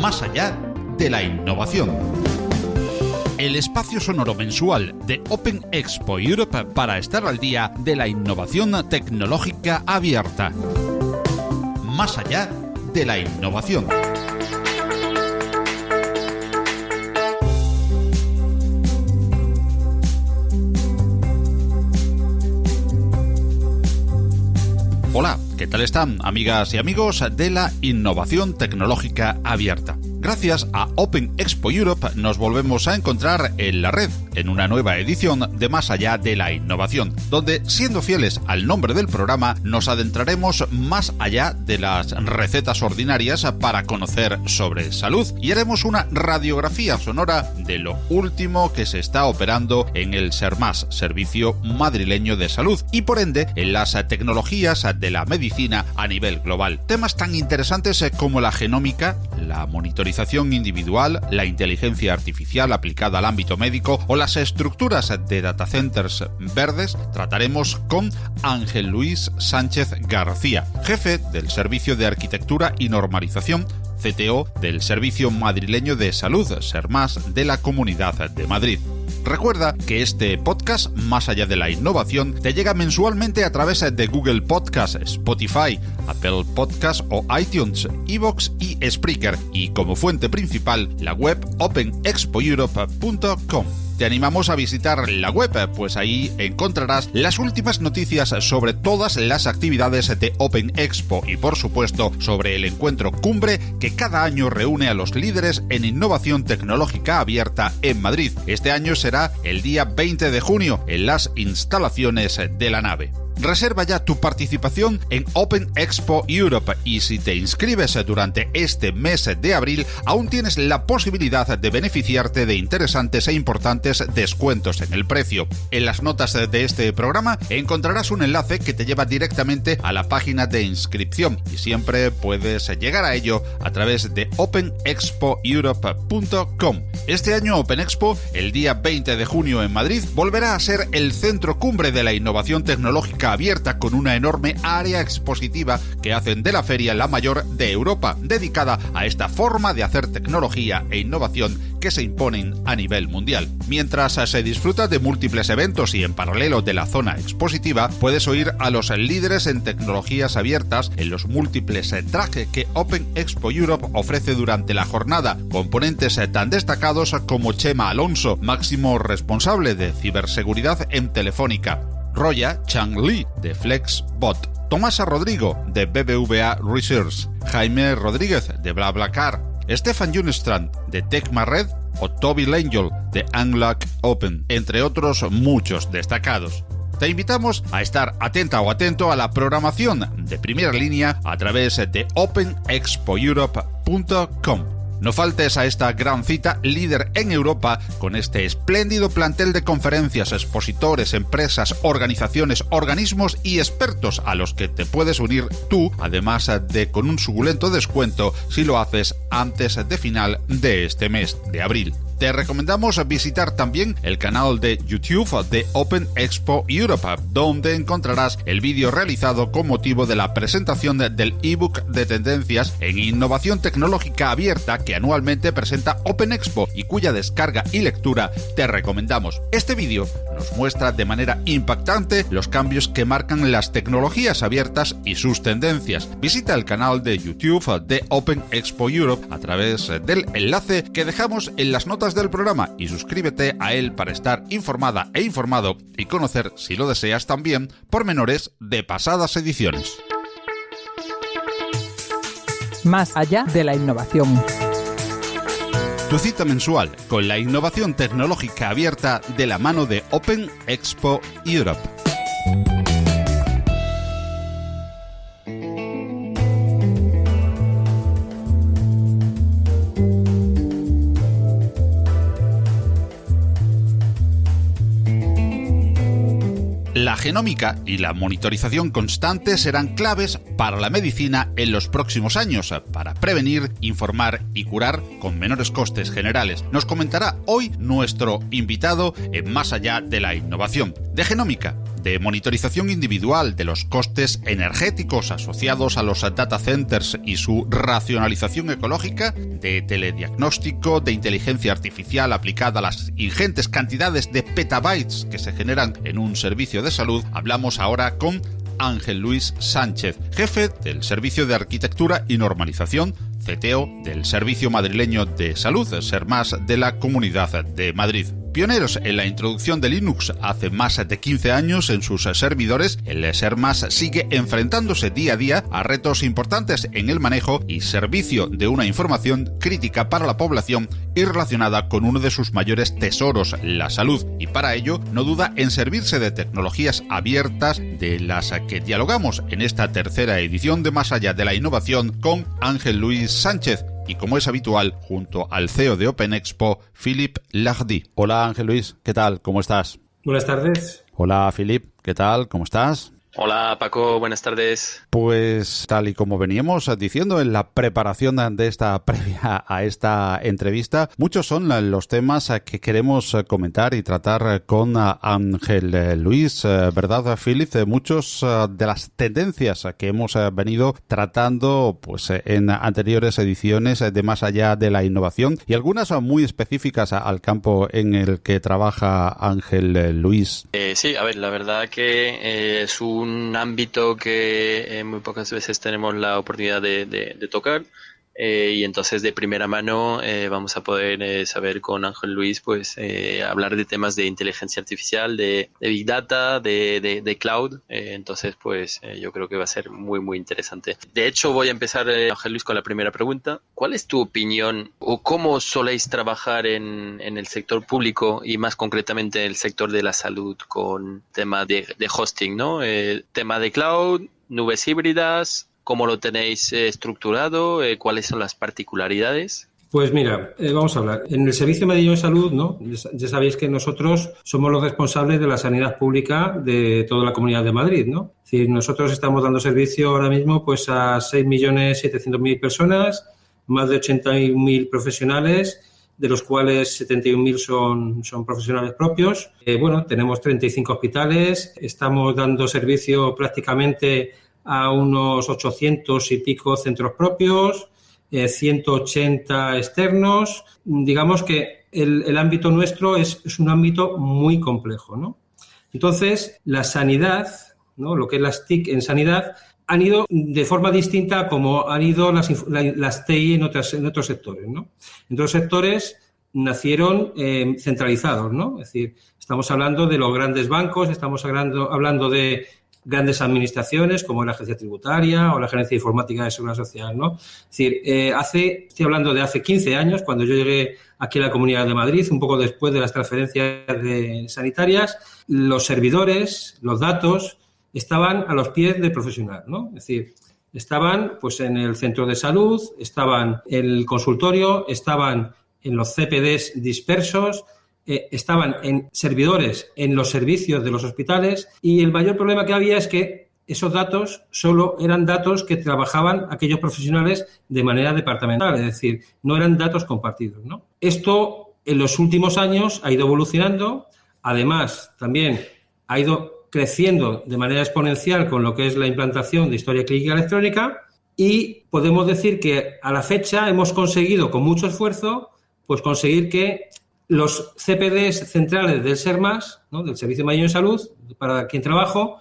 más allá de la innovación. El espacio sonoro mensual de Open Expo Europe para estar al día de la innovación tecnológica abierta. Más allá de la innovación. Hola, ¿qué tal están, amigas y amigos de la innovación tecnológica abierta? Gracias a Open Expo Europe nos volvemos a encontrar en la red, en una nueva edición de Más allá de la innovación, donde, siendo fieles al nombre del programa, nos adentraremos más allá de las recetas ordinarias para conocer sobre salud y haremos una radiografía sonora de lo último que se está operando en el SERMAS, Servicio Madrileño de Salud, y por ende en las tecnologías de la medicina a nivel global. Temas tan interesantes como la genómica, la monitorización individual, la inteligencia artificial aplicada al ámbito médico o las estructuras de data centers verdes, trataremos con Ángel Luis Sánchez García, jefe del Servicio de Arquitectura y Normalización, CTO del Servicio Madrileño de Salud, SERMAS, de la Comunidad de Madrid. Recuerda que este podcast, Más allá de la innovación, te llega mensualmente a través de Google Podcast, Spotify, Apple Podcast o iTunes, iVoox y Spreaker, y como fuente principal, la web openexpoeurope.com. Te animamos a visitar la web, pues ahí encontrarás las últimas noticias sobre todas las actividades de Open Expo y, por supuesto, sobre el encuentro cumbre que cada año reúne a los líderes en innovación tecnológica abierta en Madrid. Este año será el día 20 de junio en las instalaciones de la nave. Reserva ya tu participación en Open Expo Europe y si te inscribes durante este mes de abril, aún tienes la posibilidad de beneficiarte de interesantes e importantes descuentos en el precio. En las notas de este programa encontrarás un enlace que te lleva directamente a la página de inscripción y siempre puedes llegar a ello a través de openexpoeurope.com. Este año Open Expo, el día 20 de junio en Madrid, volverá a ser el centro cumbre de la innovación tecnológica abierta con una enorme área expositiva que hacen de la feria la mayor de Europa, dedicada a esta forma de hacer tecnología e innovación que se imponen a nivel mundial. Mientras se disfruta de múltiples eventos y en paralelo de la zona expositiva, puedes oír a los líderes en tecnologías abiertas en los múltiples tracks que Open Expo Europe ofrece durante la jornada, componentes tan destacados como Chema Alonso, máximo responsable de ciberseguridad en Telefónica, Roya Chang Lee, de FlexBot, Tomasa Rodrigo, de BBVA Research, Jaime Rodríguez, de BlaBlaCar, Stefan Junstrand, de Tecmared, o Toby Langell, de Unlock Open, entre otros muchos destacados. Te invitamos a estar atenta o atento a la programación de primera línea a través de openexpoeurope.com. No faltes a esta gran cita líder en Europa con este espléndido plantel de conferencias, expositores, empresas, organizaciones, organismos y expertos a los que te puedes unir tú, además de con un suculento descuento si lo haces antes de final de este mes de abril. Te recomendamos visitar también el canal de YouTube de Open Expo Europe, donde encontrarás el vídeo realizado con motivo de la presentación del ebook de tendencias en innovación tecnológica abierta que anualmente presenta Open Expo y cuya descarga y lectura te recomendamos. Este vídeo nos muestra de manera impactante los cambios que marcan las tecnologías abiertas y sus tendencias. Visita el canal de YouTube de Open Expo Europe a través del enlace que dejamos en las notas del programa y suscríbete a él para estar informada e informado y conocer, si lo deseas también, pormenores de pasadas ediciones. Más allá de la innovación. Tu cita mensual con la innovación tecnológica abierta de la mano de Open Expo Europe. La genómica y la monitorización constante serán claves para la medicina en los próximos años, para prevenir, informar y curar con menores costes generales. Nos comentará hoy nuestro invitado en Más allá de la innovación. De genómica de monitorización individual de los costes energéticos asociados a los data centers y su racionalización ecológica, de telediagnóstico, de inteligencia artificial aplicada a las ingentes cantidades de petabytes que se generan en un servicio de salud, hablamos ahora con Ángel Luis Sánchez, jefe del Servicio de Arquitectura y Normalización, CTO del Servicio Madrileño de Salud, SERMAS, de la Comunidad de Madrid. Pioneros en la introducción de Linux hace más de 15 años en sus servidores, el SERMAS sigue enfrentándose día a día a retos importantes en el manejo y servicio de una información crítica para la población y relacionada con uno de sus mayores tesoros, la salud, y para ello no duda en servirse de tecnologías abiertas de las que dialogamos en esta tercera edición de Más Allá de la Innovación con Ángel Luis Sánchez. Y como es habitual, junto al CEO de Open Expo, Philippe Lardy. Hola Ángel Luis, ¿qué tal? ¿Cómo estás? Buenas tardes. Hola Philippe, ¿qué tal? ¿Cómo estás? Hola Paco, buenas tardes. Pues tal y como veníamos diciendo en la preparación de esta previa a esta entrevista, muchos son los temas que queremos comentar y tratar con Ángel Luis, ¿verdad, Philip? Muchos de las tendencias que hemos venido tratando pues en anteriores ediciones de Más Allá de la Innovación y algunas muy específicas al campo en el que trabaja Ángel Luis. Sí, a ver, la verdad que es un ámbito que muy pocas veces tenemos la oportunidad de tocar y entonces de primera mano vamos a poder saber con Ángel Luis pues hablar de temas de inteligencia artificial, de Big Data, de Cloud, entonces pues yo creo que va a ser muy muy interesante. De hecho voy a empezar, Ángel Luis, con la primera pregunta. ¿Cuál es tu opinión o cómo soléis trabajar en el sector público y más concretamente en el sector de la salud con tema de hosting, ¿no? Tema de Cloud, nubes híbridas. ¿Cómo lo tenéis estructurado? ¿Cuáles son las particularidades? Pues mira, vamos a hablar. En el Servicio Madrileño de Salud, ¿no? Ya sabéis que nosotros somos los responsables de la sanidad pública de toda la Comunidad de Madrid, ¿no? Es decir, nosotros estamos dando servicio ahora mismo pues a 6.700.000 personas, más de 80.000 profesionales, de los cuales 71.000 son profesionales propios. Tenemos 35 hospitales, estamos dando servicio prácticamente a unos 800 y pico centros propios, 180 externos. Digamos que el ámbito nuestro es un ámbito muy complejo, ¿no? Entonces, la sanidad, ¿no? Lo que es las TIC en sanidad, han ido de forma distinta a como han ido las TI en otros sectores, ¿no? En otros sectores nacieron centralizados, ¿no? Es decir, estamos hablando de los grandes bancos, estamos hablando de grandes administraciones como la Agencia Tributaria o la Gerencia Informática de Seguridad Social, ¿no? Es decir, estoy hablando de hace 15 años, cuando yo llegué aquí a la Comunidad de Madrid, un poco después de las transferencias sanitarias, los servidores, los datos, estaban a los pies del profesional, ¿no? Es decir, estaban pues en el centro de salud, estaban en el consultorio, estaban en los CPDs dispersos, estaban en servidores en los servicios de los hospitales y el mayor problema que había es que esos datos solo eran datos que trabajaban aquellos profesionales de manera departamental, es decir, no eran datos compartidos, ¿no? Esto en los últimos años ha ido evolucionando, además también ha ido creciendo de manera exponencial con lo que es la implantación de historia clínica electrónica y podemos decir que a la fecha hemos conseguido con mucho esfuerzo pues conseguir que los CPDs centrales del SERMAS, ¿no? Del Servicio Madrileño de Salud, para quien trabajo,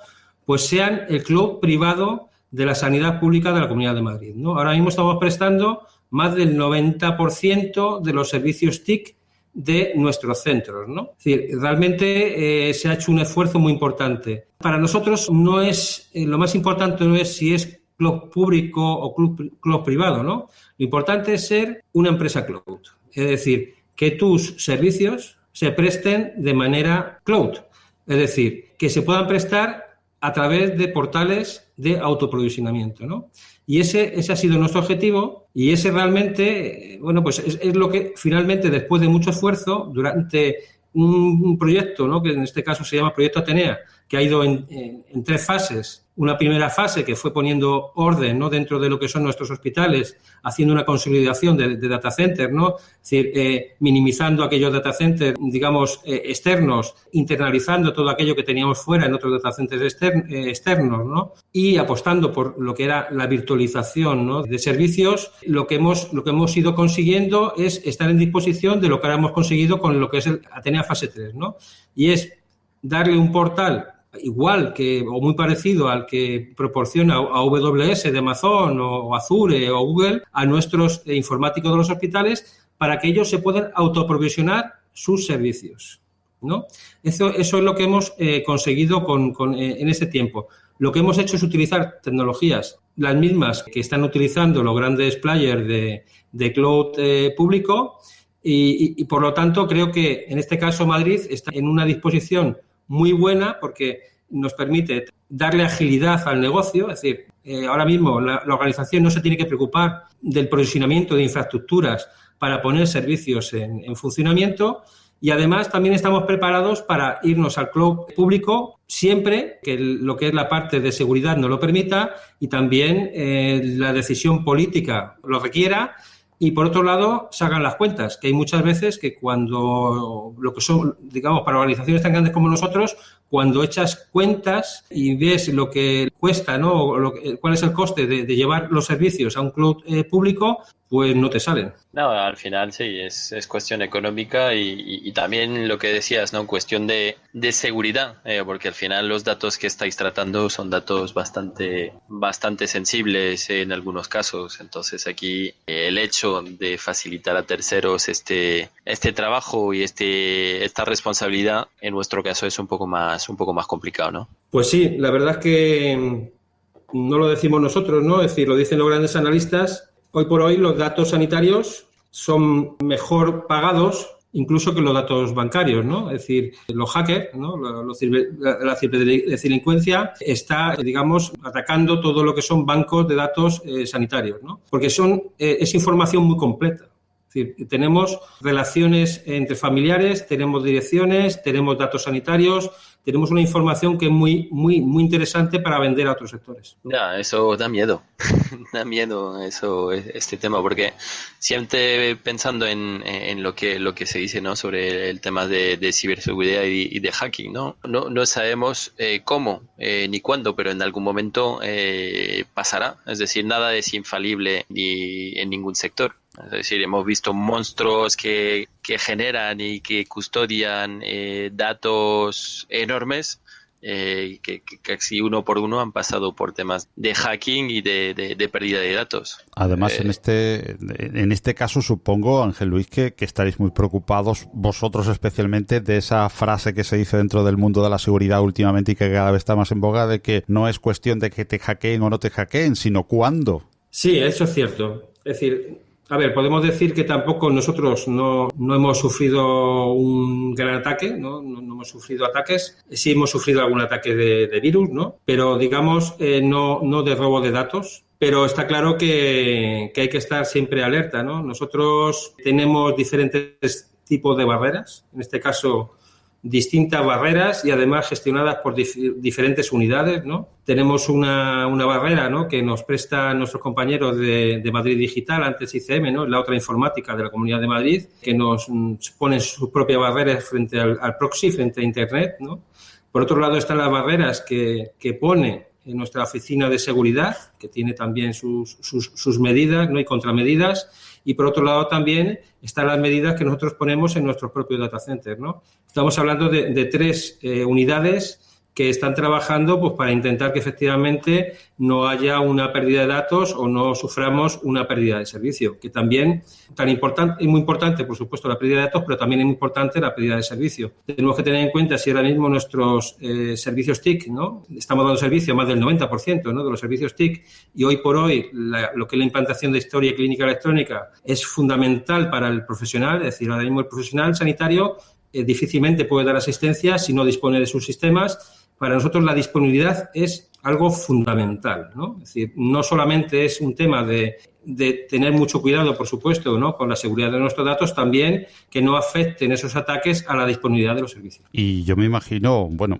pues sean el club privado de la sanidad pública de la Comunidad de Madrid, ¿no? Ahora mismo estamos prestando más del 90% de los servicios TIC de nuestros centros, ¿no? Es decir, realmente se ha hecho un esfuerzo muy importante. Para nosotros no es lo más importante no es si es club público o club privado, ¿no? Lo importante es ser una empresa cloud, es decir, que tus servicios se presten de manera cloud, es decir, que se puedan prestar a través de portales de autoprovisionamiento, ¿no? Y ese ha sido nuestro objetivo y ese realmente, pues es lo que finalmente, después de mucho esfuerzo, durante un proyecto, ¿no? Que en este caso se llama Proyecto Atenea, que ha ido en 3 fases. Una primera fase que fue poniendo orden, ¿no?, dentro de lo que son nuestros hospitales, haciendo una consolidación de data centers, ¿no? Es decir, minimizando aquellos data centers, digamos, externos, internalizando todo aquello que teníamos fuera en otros data centers externos, ¿no? Y apostando por lo que era la virtualización, ¿no?, de servicios. Lo que hemos ido consiguiendo es estar en disposición de lo que ahora hemos conseguido con lo que es el Atenea fase 3, ¿no? Y es darle un portal igual que o muy parecido al que proporciona AWS de Amazon o Azure o Google a nuestros informáticos de los hospitales para que ellos se puedan autoprovisionar sus servicios, ¿no? Eso es lo que hemos conseguido en este tiempo. Lo que hemos hecho es utilizar tecnologías, las mismas que están utilizando los grandes players de cloud público y por lo tanto creo que en este caso Madrid está en una disposición muy buena porque nos permite darle agilidad al negocio. Es decir, ahora mismo la organización no se tiene que preocupar del provisionamiento de infraestructuras para poner servicios en funcionamiento y además también estamos preparados para irnos al cloud público siempre que lo que es la parte de seguridad nos lo permita y también la decisión política lo requiera. Y, por otro lado, se hagan las cuentas, que hay muchas veces que cuando lo que son, digamos, para organizaciones tan grandes como nosotros, cuando echas cuentas y ves lo que cuesta, ¿no?, cuál es el coste de llevar los servicios a un cloud público, pues no te salen. No, al final sí, es cuestión económica y también lo que decías, ¿no? Cuestión de seguridad, porque al final los datos que estáis tratando son datos bastante sensibles en algunos casos. Entonces aquí el hecho de facilitar a terceros este trabajo y esta responsabilidad, en nuestro caso es un poco más complicado, ¿no? Pues sí, la verdad es que no lo decimos nosotros, ¿no? Es decir, lo dicen los grandes analistas. Hoy por hoy los datos sanitarios son mejor pagados incluso que los datos bancarios, ¿no? Es decir, los hackers, ¿no?, la ciberdelincuencia está, digamos, atacando todo lo que son bancos de datos sanitarios, ¿no? Porque es información muy completa. Es decir, tenemos relaciones entre familiares, tenemos direcciones, tenemos datos sanitarios, tenemos una información que es muy, muy, muy interesante para vender a otros sectores. Ya, eso da miedo. Da miedo este tema, porque siempre pensando en lo que se dice, ¿no?, sobre el tema de ciberseguridad y de hacking, ¿no? No sabemos cómo ni cuándo, pero en algún momento pasará. Es decir, nada es infalible ni en ningún sector. Es decir, hemos visto monstruos que generan y que custodian datos enormes que casi uno por uno han pasado por temas de hacking y de pérdida de datos. Además, en este caso supongo, Ángel Luis, que estaréis muy preocupados vosotros especialmente de esa frase que se dice dentro del mundo de la seguridad últimamente y que cada vez está más en boga, de que no es cuestión de que te hackeen o no te hackeen, sino cuándo. Sí, eso es cierto. Es decir, a ver, podemos decir que tampoco nosotros no hemos sufrido un gran ataque, no hemos sufrido ataques. Sí hemos sufrido algún ataque de virus, ¿no? Pero digamos, no de robo de datos. Pero está claro que hay que estar siempre alerta, ¿no? Nosotros tenemos diferentes tipos de barreras, en este caso distintas barreras y además gestionadas por diferentes unidades, ¿no? Tenemos una barrera, ¿no?, que nos prestan nuestros compañeros de Madrid Digital, antes ICM, ¿no?, la otra informática de la Comunidad de Madrid, que nos ponen sus propias barreras frente al proxy, frente a Internet, ¿no? Por otro lado están las barreras que pone en nuestra oficina de seguridad, que tiene también sus medidas, ¿no?, y contramedidas. Y por otro lado también están las medidas que nosotros ponemos en nuestros propios data centers, ¿no? Estamos hablando de 3 unidades que están trabajando pues para intentar que efectivamente no haya una pérdida de datos o no suframos una pérdida de servicio, que también es muy importante, por supuesto, la pérdida de datos, pero también es muy importante la pérdida de servicio. Tenemos que tener en cuenta si ahora mismo nuestros servicios TIC, ¿no?, estamos dando servicio a más del 90%, ¿no?, de los servicios TIC, y hoy por hoy lo que es la implantación de historia clínica electrónica es fundamental para el profesional. Es decir, ahora mismo el profesional sanitario difícilmente puede dar asistencia si no dispone de sus sistemas. Para nosotros la disponibilidad es algo fundamental, ¿no? Es decir, no solamente es un tema de de tener mucho cuidado, por supuesto, ¿no?, con la seguridad de nuestros datos, también que no afecten esos ataques a la disponibilidad de los servicios. Y yo me imagino, bueno,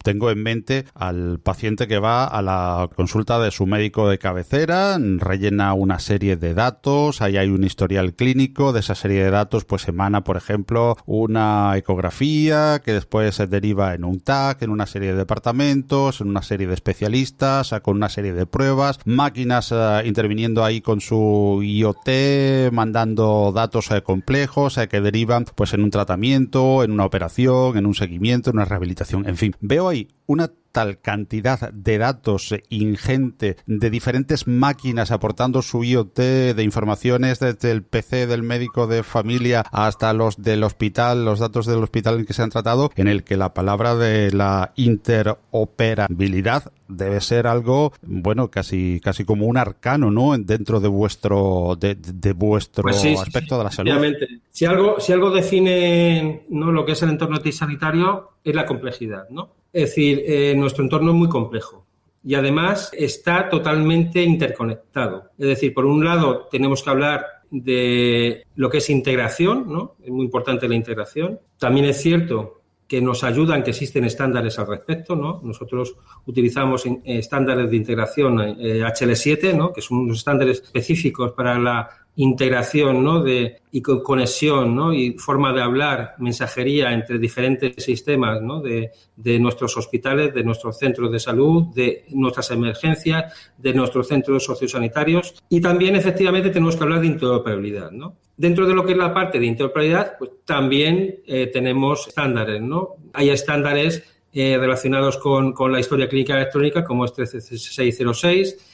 tengo en mente al paciente que va a la consulta de su médico de cabecera, rellena una serie de datos, ahí hay un historial clínico, de esa serie de datos pues emana, por ejemplo, una ecografía que después se deriva en un TAC, en una serie de departamentos, en una serie de especialistas, con una serie de pruebas, máquinas interviniendo ahí con su IoT, mandando datos complejos que derivan pues en un tratamiento, en una operación, en un seguimiento, en una rehabilitación, en fin. Veo ahí una tal cantidad de datos ingente de diferentes máquinas aportando su IoT de informaciones desde el PC del médico de familia hasta los del hospital, los datos del hospital en que se han tratado, en el que la palabra de la interoperabilidad debe ser algo, bueno, casi como un arcano, ¿no?, dentro de vuestro pues sí, aspecto de la salud. Obviamente. Si algo define, ¿no?, lo que es el entorno sanitario, es la complejidad, ¿no? Es decir, nuestro entorno es muy complejo y además está totalmente interconectado. Es decir, por un lado tenemos que hablar de lo que es integración, ¿no? Es muy importante la integración. También es cierto que nos ayudan, que existen estándares al respecto, ¿no? Nosotros utilizamos estándares de integración HL7, ¿no?, que son unos estándares específicos para la integración, ¿no?, y conexión, ¿no?, y forma de hablar, mensajería entre diferentes sistemas, ¿no?, de nuestros hospitales, de nuestros centros de salud, de nuestras emergencias, de nuestros centros sociosanitarios. Y también, efectivamente, tenemos que hablar de interoperabilidad, ¿no? Dentro de lo que es la parte de interoperabilidad, pues también tenemos estándares, ¿no? Hay estándares relacionados con la historia clínica electrónica, como es 13606.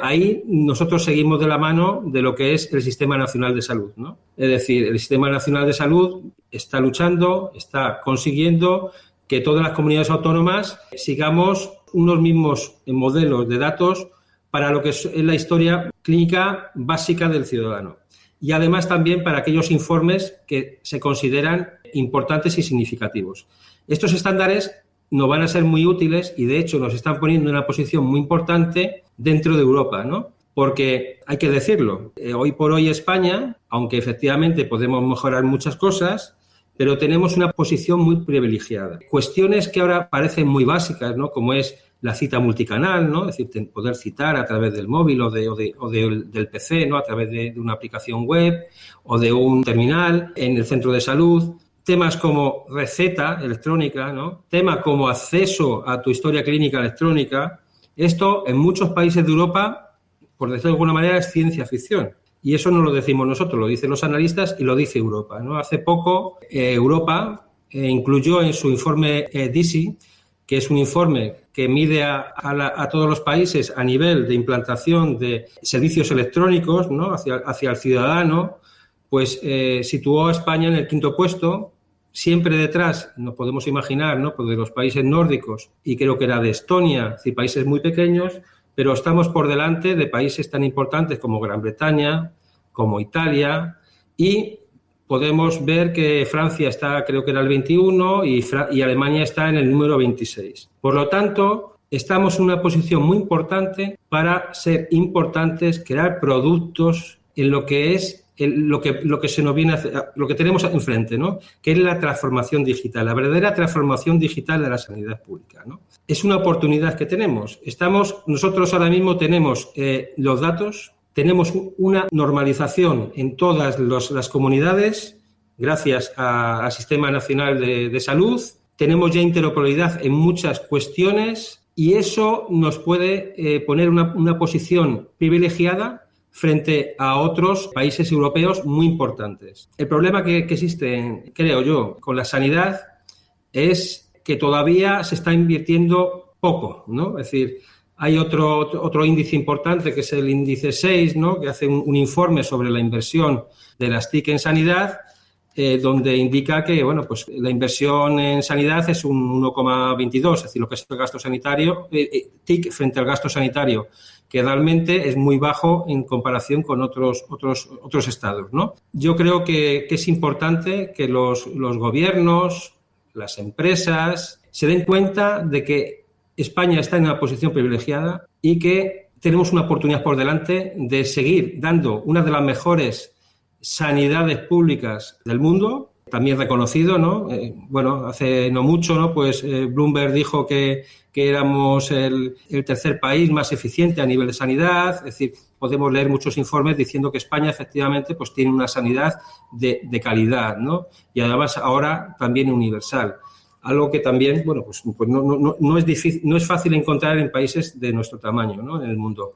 Ahí nosotros seguimos de la mano de lo que es el Sistema Nacional de Salud, ¿no? Es decir, el Sistema Nacional de Salud está luchando, está consiguiendo que todas las comunidades autónomas sigamos unos mismos modelos de datos para lo que es la historia clínica básica del ciudadano. Y además también para aquellos informes que se consideran importantes y significativos. Estos estándares nos van a ser muy útiles y, de hecho, nos están poniendo en una posición muy importante dentro de Europa, ¿no? Porque hay que decirlo, hoy por hoy España, aunque efectivamente podemos mejorar muchas cosas, pero tenemos una posición muy privilegiada. Cuestiones que ahora parecen muy básicas, ¿no?, como es la cita multicanal, ¿no?, es decir, poder citar a través del móvil o del PC, ¿no?, a través de una aplicación web o de un terminal en el centro de salud. Temas como receta electrónica, ¿no?, temas como acceso a tu historia clínica electrónica. Esto en muchos países de Europa, por decirlo de alguna manera, es ciencia ficción. Y eso no lo decimos nosotros, lo dicen los analistas y lo dice Europa, ¿no? Hace poco Europa incluyó en su informe DISI, que es un informe que mide a todos los países a nivel de implantación de servicios electrónicos, ¿no?, hacia el ciudadano, pues situó a España en el 5º puesto. Siempre detrás, nos podemos imaginar, ¿no?, pues de los países nórdicos, y creo que era de Estonia, es decir, países muy pequeños, pero estamos por delante de países tan importantes como Gran Bretaña, como Italia, y podemos ver que Francia está, creo que era el 21, y Alemania está en el número 26. Por lo tanto, estamos en una posición muy importante para ser importantes, crear productos en lo que es lo que se nos viene lo que tenemos enfrente, ¿no?, que es la transformación digital, la verdadera transformación digital de la sanidad pública, ¿no? Es una oportunidad que tenemos. Nosotros ahora mismo tenemos los datos, tenemos una normalización en todas las comunidades gracias al Sistema Nacional de Salud, tenemos ya interoperabilidad en muchas cuestiones y eso nos puede poner una posición privilegiada frente a otros países europeos muy importantes. El problema que existe, creo yo, con la sanidad es que todavía se está invirtiendo poco, ¿no? Es decir, hay otro índice importante que es el índice 6, ¿no?, que hace un informe sobre la inversión de las TIC en sanidad, donde indica que, bueno, pues la inversión en sanidad es un 1,22, es decir, lo que es el gasto sanitario, TIC frente al gasto sanitario, que realmente es muy bajo en comparación con otros estados, ¿no? Yo creo que es importante que los gobiernos, las empresas, se den cuenta de que España está en una posición privilegiada y que tenemos una oportunidad por delante de seguir dando una de las mejores sanidades públicas del mundo, también reconocido, ¿no? Hace no mucho, ¿no? Pues Bloomberg dijo que éramos el tercer país más eficiente a nivel de sanidad. Es decir, podemos leer muchos informes diciendo que España efectivamente pues tiene una sanidad de calidad, ¿no? Y además ahora también universal. Algo que también, pues no es difícil, no es fácil encontrar en países de nuestro tamaño, ¿no? En el mundo.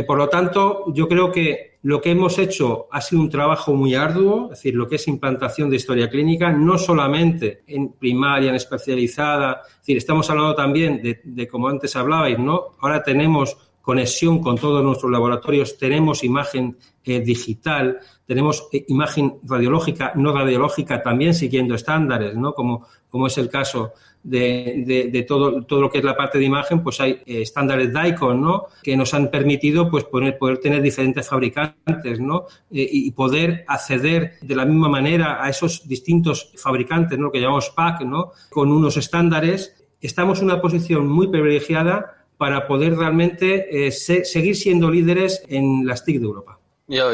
Por lo tanto, yo creo que lo que hemos hecho ha sido un trabajo muy arduo, es decir, lo que es implantación de historia clínica, no solamente en primaria, en especializada, es decir, estamos hablando también de como antes hablabais, ¿no? Ahora tenemos conexión con todos nuestros laboratorios, tenemos imagen digital, tenemos imagen radiológica, no radiológica, también siguiendo estándares, ¿no? Como es el caso de todo lo que es la parte de imagen, pues hay estándares DICOM, ¿no? Que nos han permitido pues poder tener diferentes fabricantes, ¿no? Y poder acceder de la misma manera a esos distintos fabricantes, ¿no? Que llamamos PAC, ¿no? Con unos estándares. Estamos en una posición muy privilegiada para poder realmente seguir siendo líderes en las TIC de Europa. Yo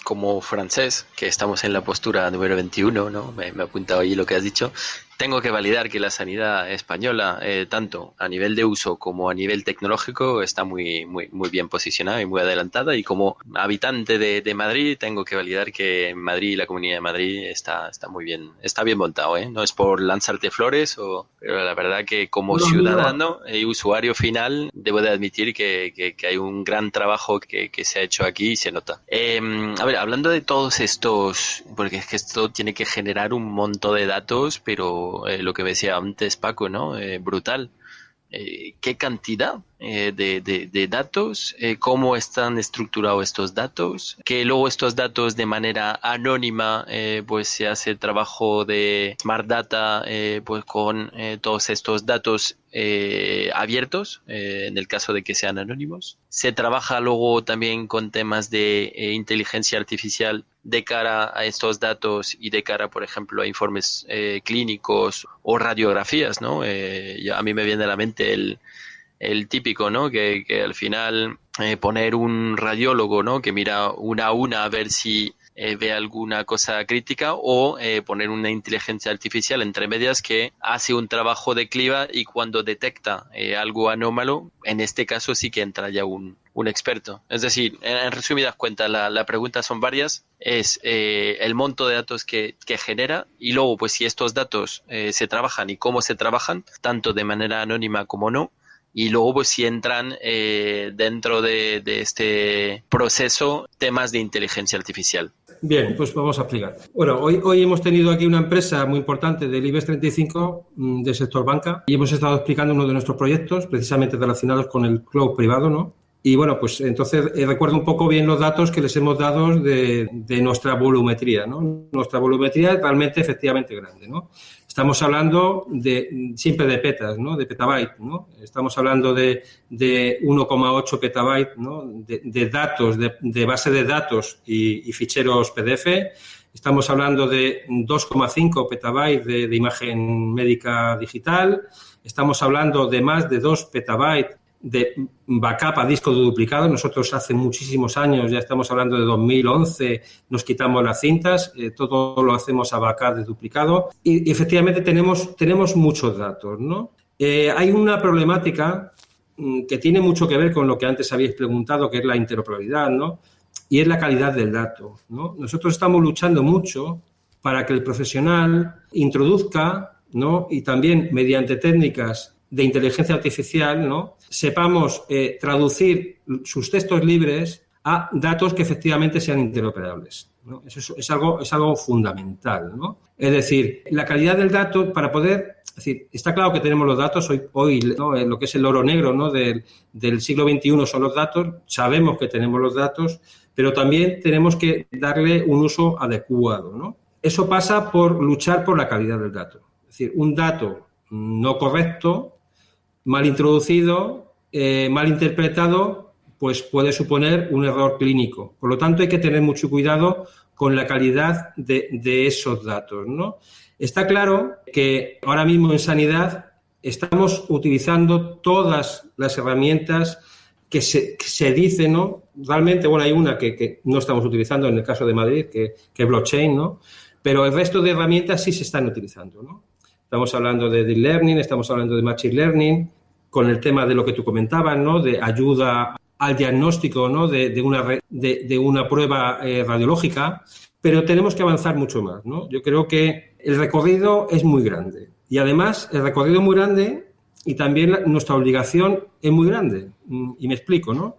como francés, que estamos en la postura número 21, ¿no? Me he apuntado ahí lo que has dicho. Tengo que validar que la sanidad española, tanto a nivel de uso como a nivel tecnológico, está muy bien posicionada y muy adelantada. Y como habitante de Madrid, tengo que validar que en Madrid, la Comunidad de Madrid, está muy bien, está bien montado, ¿eh? No es por lanzarte flores, pero la verdad que como ciudadano y usuario final, debo de admitir que hay un gran trabajo que se ha hecho aquí y se nota. A ver, hablando de todos estos, porque es que esto tiene que generar un montón de datos, pero lo que me decía antes Paco, ¿no? Brutal. ¿Qué cantidad de datos? ¿Cómo están estructurados estos datos? Que luego estos datos de manera anónima, pues se hace el trabajo de Smart Data, pues con todos estos datos abiertos, en el caso de que sean anónimos. Se trabaja luego también con temas de inteligencia artificial de cara a estos datos y de cara, por ejemplo, a informes clínicos o radiografías, ¿no? A mí me viene a la mente el típico, ¿no? Que al final poner un radiólogo, ¿no? Que mira una a una a ver si ve alguna cosa crítica, o poner una inteligencia artificial entre medias que hace un trabajo de criba y cuando detecta algo anómalo, en este caso sí que entra ya un experto. Es decir, en resumidas cuentas, la pregunta son varias. Es el monto de datos que genera, y luego pues si estos datos se trabajan y cómo se trabajan, tanto de manera anónima como no. Y luego, pues, si entran dentro de este proceso temas de inteligencia artificial. Bien, pues vamos a explicar. Bueno, hoy hemos tenido aquí una empresa muy importante del IBEX 35 del sector banca, y hemos estado explicando uno de nuestros proyectos precisamente relacionados con el cloud privado, ¿no? Y bueno, pues entonces recuerdo un poco bien los datos que les hemos dado de nuestra volumetría, ¿no? Nuestra volumetría es realmente efectivamente grande, ¿no? Estamos hablando siempre de petas, ¿no? De petabyte, ¿no? Estamos hablando de 1,8 petabytes, ¿no? De datos, de base de datos y ficheros PDF. Estamos hablando de 2,5 petabytes de imagen médica digital. Estamos hablando de más de 2 petabytes de backup a disco duplicado. Nosotros hace muchísimos años, ya estamos hablando de 2011, nos quitamos las cintas, todo lo hacemos a backup de duplicado, y efectivamente tenemos muchos datos, ¿no? Hay una problemática que tiene mucho que ver con lo que antes habéis preguntado, que es la interoperabilidad, ¿no? Y es la calidad del dato, ¿no? Nosotros estamos luchando mucho para que el profesional introduzca, ¿no? Y también mediante técnicas de inteligencia artificial, ¿no? Sepamos traducir sus textos libres a datos que efectivamente sean interoperables, ¿no? Eso es algo fundamental, ¿no? Es decir, la calidad del dato para poder... Es decir, está claro que tenemos los datos hoy, ¿no? Lo que es el oro negro, ¿no? del siglo XXI son los datos, sabemos que tenemos los datos, pero también tenemos que darle un uso adecuado, ¿no? Eso pasa por luchar por la calidad del dato. Es decir, un dato no correcto, mal introducido, mal interpretado, pues puede suponer un error clínico. Por lo tanto, hay que tener mucho cuidado con la calidad de esos datos, ¿no? Está claro que ahora mismo en sanidad estamos utilizando todas las herramientas que se dice, ¿no? Realmente, bueno, hay una que no estamos utilizando en el caso de Madrid, que es blockchain, ¿no? Pero el resto de herramientas sí se están utilizando, ¿no? Estamos hablando de deep learning, estamos hablando de machine learning, con el tema de lo que tú comentabas, ¿no? De ayuda al diagnóstico, ¿no? de una prueba radiológica, pero tenemos que avanzar mucho más, ¿no? Yo creo que el recorrido es muy grande y además el recorrido es muy grande y también nuestra obligación es muy grande. Y me explico, ¿no?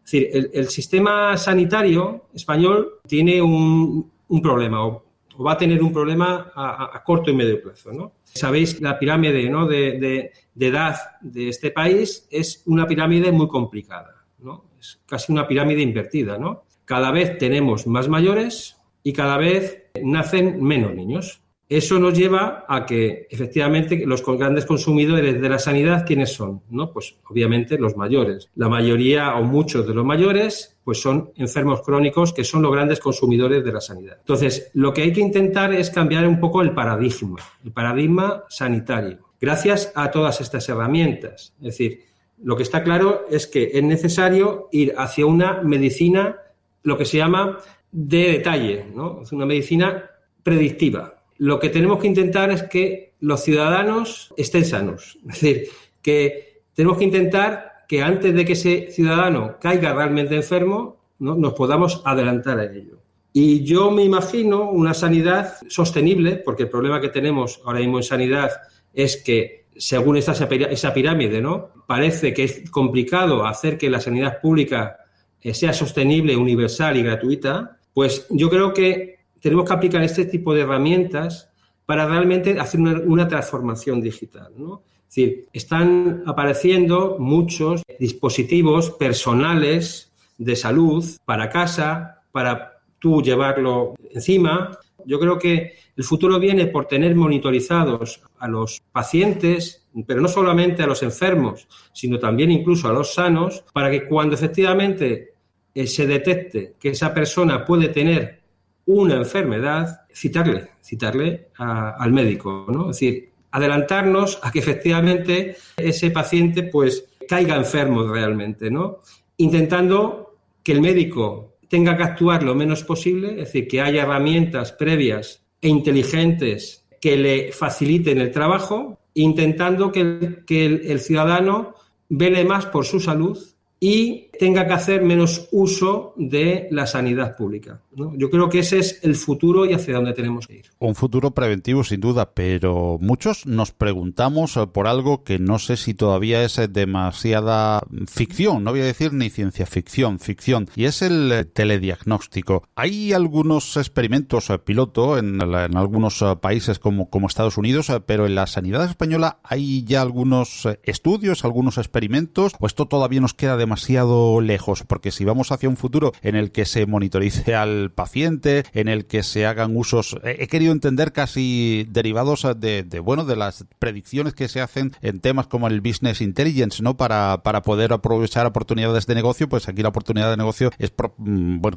Es decir, el sistema sanitario español tiene un problema o va a tener un problema a corto y medio plazo, ¿no? Sabéis, la pirámide, ¿no? de edad de este país es una pirámide muy complicada, ¿no? Es casi una pirámide invertida, ¿no? Cada vez tenemos más mayores y cada vez nacen menos niños. Eso nos lleva a que, efectivamente, los grandes consumidores de la sanidad, ¿quiénes son? ¿No? Pues, obviamente, los mayores. La mayoría o muchos de los mayores, pues son enfermos crónicos que son los grandes consumidores de la sanidad. Entonces, lo que hay que intentar es cambiar un poco el paradigma sanitario, gracias a todas estas herramientas. Es decir, lo que está claro es que es necesario ir hacia una medicina, lo que se llama de detalle, ¿no? Es una medicina predictiva. Lo que tenemos que intentar es que los ciudadanos estén sanos. Es decir, que tenemos que intentar que antes de que ese ciudadano caiga realmente enfermo, ¿no? Nos podamos adelantar a ello. Y yo me imagino una sanidad sostenible, porque el problema que tenemos ahora mismo en sanidad es que, según esa pirámide, ¿no? Parece que es complicado hacer que la sanidad pública sea sostenible, universal y gratuita. Pues yo creo que tenemos que aplicar este tipo de herramientas para realmente hacer una transformación digital, ¿no? Es decir, están apareciendo muchos dispositivos personales de salud para casa, para tú llevarlo encima. Yo creo que el futuro viene por tener monitorizados a los pacientes, pero no solamente a los enfermos, sino también incluso a los sanos, para que cuando efectivamente se detecte que esa persona puede tener una enfermedad, citarle al médico, ¿no? Es decir, adelantarnos a que efectivamente ese paciente pues caiga enfermo realmente, ¿no? Intentando que el médico tenga que actuar lo menos posible, es decir, que haya herramientas previas e inteligentes que le faciliten el trabajo, intentando que el ciudadano vele más por su salud y tenga que hacer menos uso de la sanidad pública, ¿no? Yo creo que ese es el futuro y hacia dónde tenemos que ir. Un futuro preventivo, sin duda, pero muchos nos preguntamos por algo que no sé si todavía es demasiada ficción, no voy a decir ni ciencia ficción, y es el telediagnóstico. Hay algunos experimentos piloto en algunos países como Estados Unidos, pero en la sanidad española hay ya algunos estudios, algunos experimentos, o esto todavía nos queda demasiado lejos, porque si vamos hacia un futuro en el que se monitorice al paciente, en el que se hagan usos, he querido entender casi derivados de las predicciones que se hacen en temas como el business intelligence, ¿no? Para poder aprovechar oportunidades de negocio, pues aquí la oportunidad de negocio es,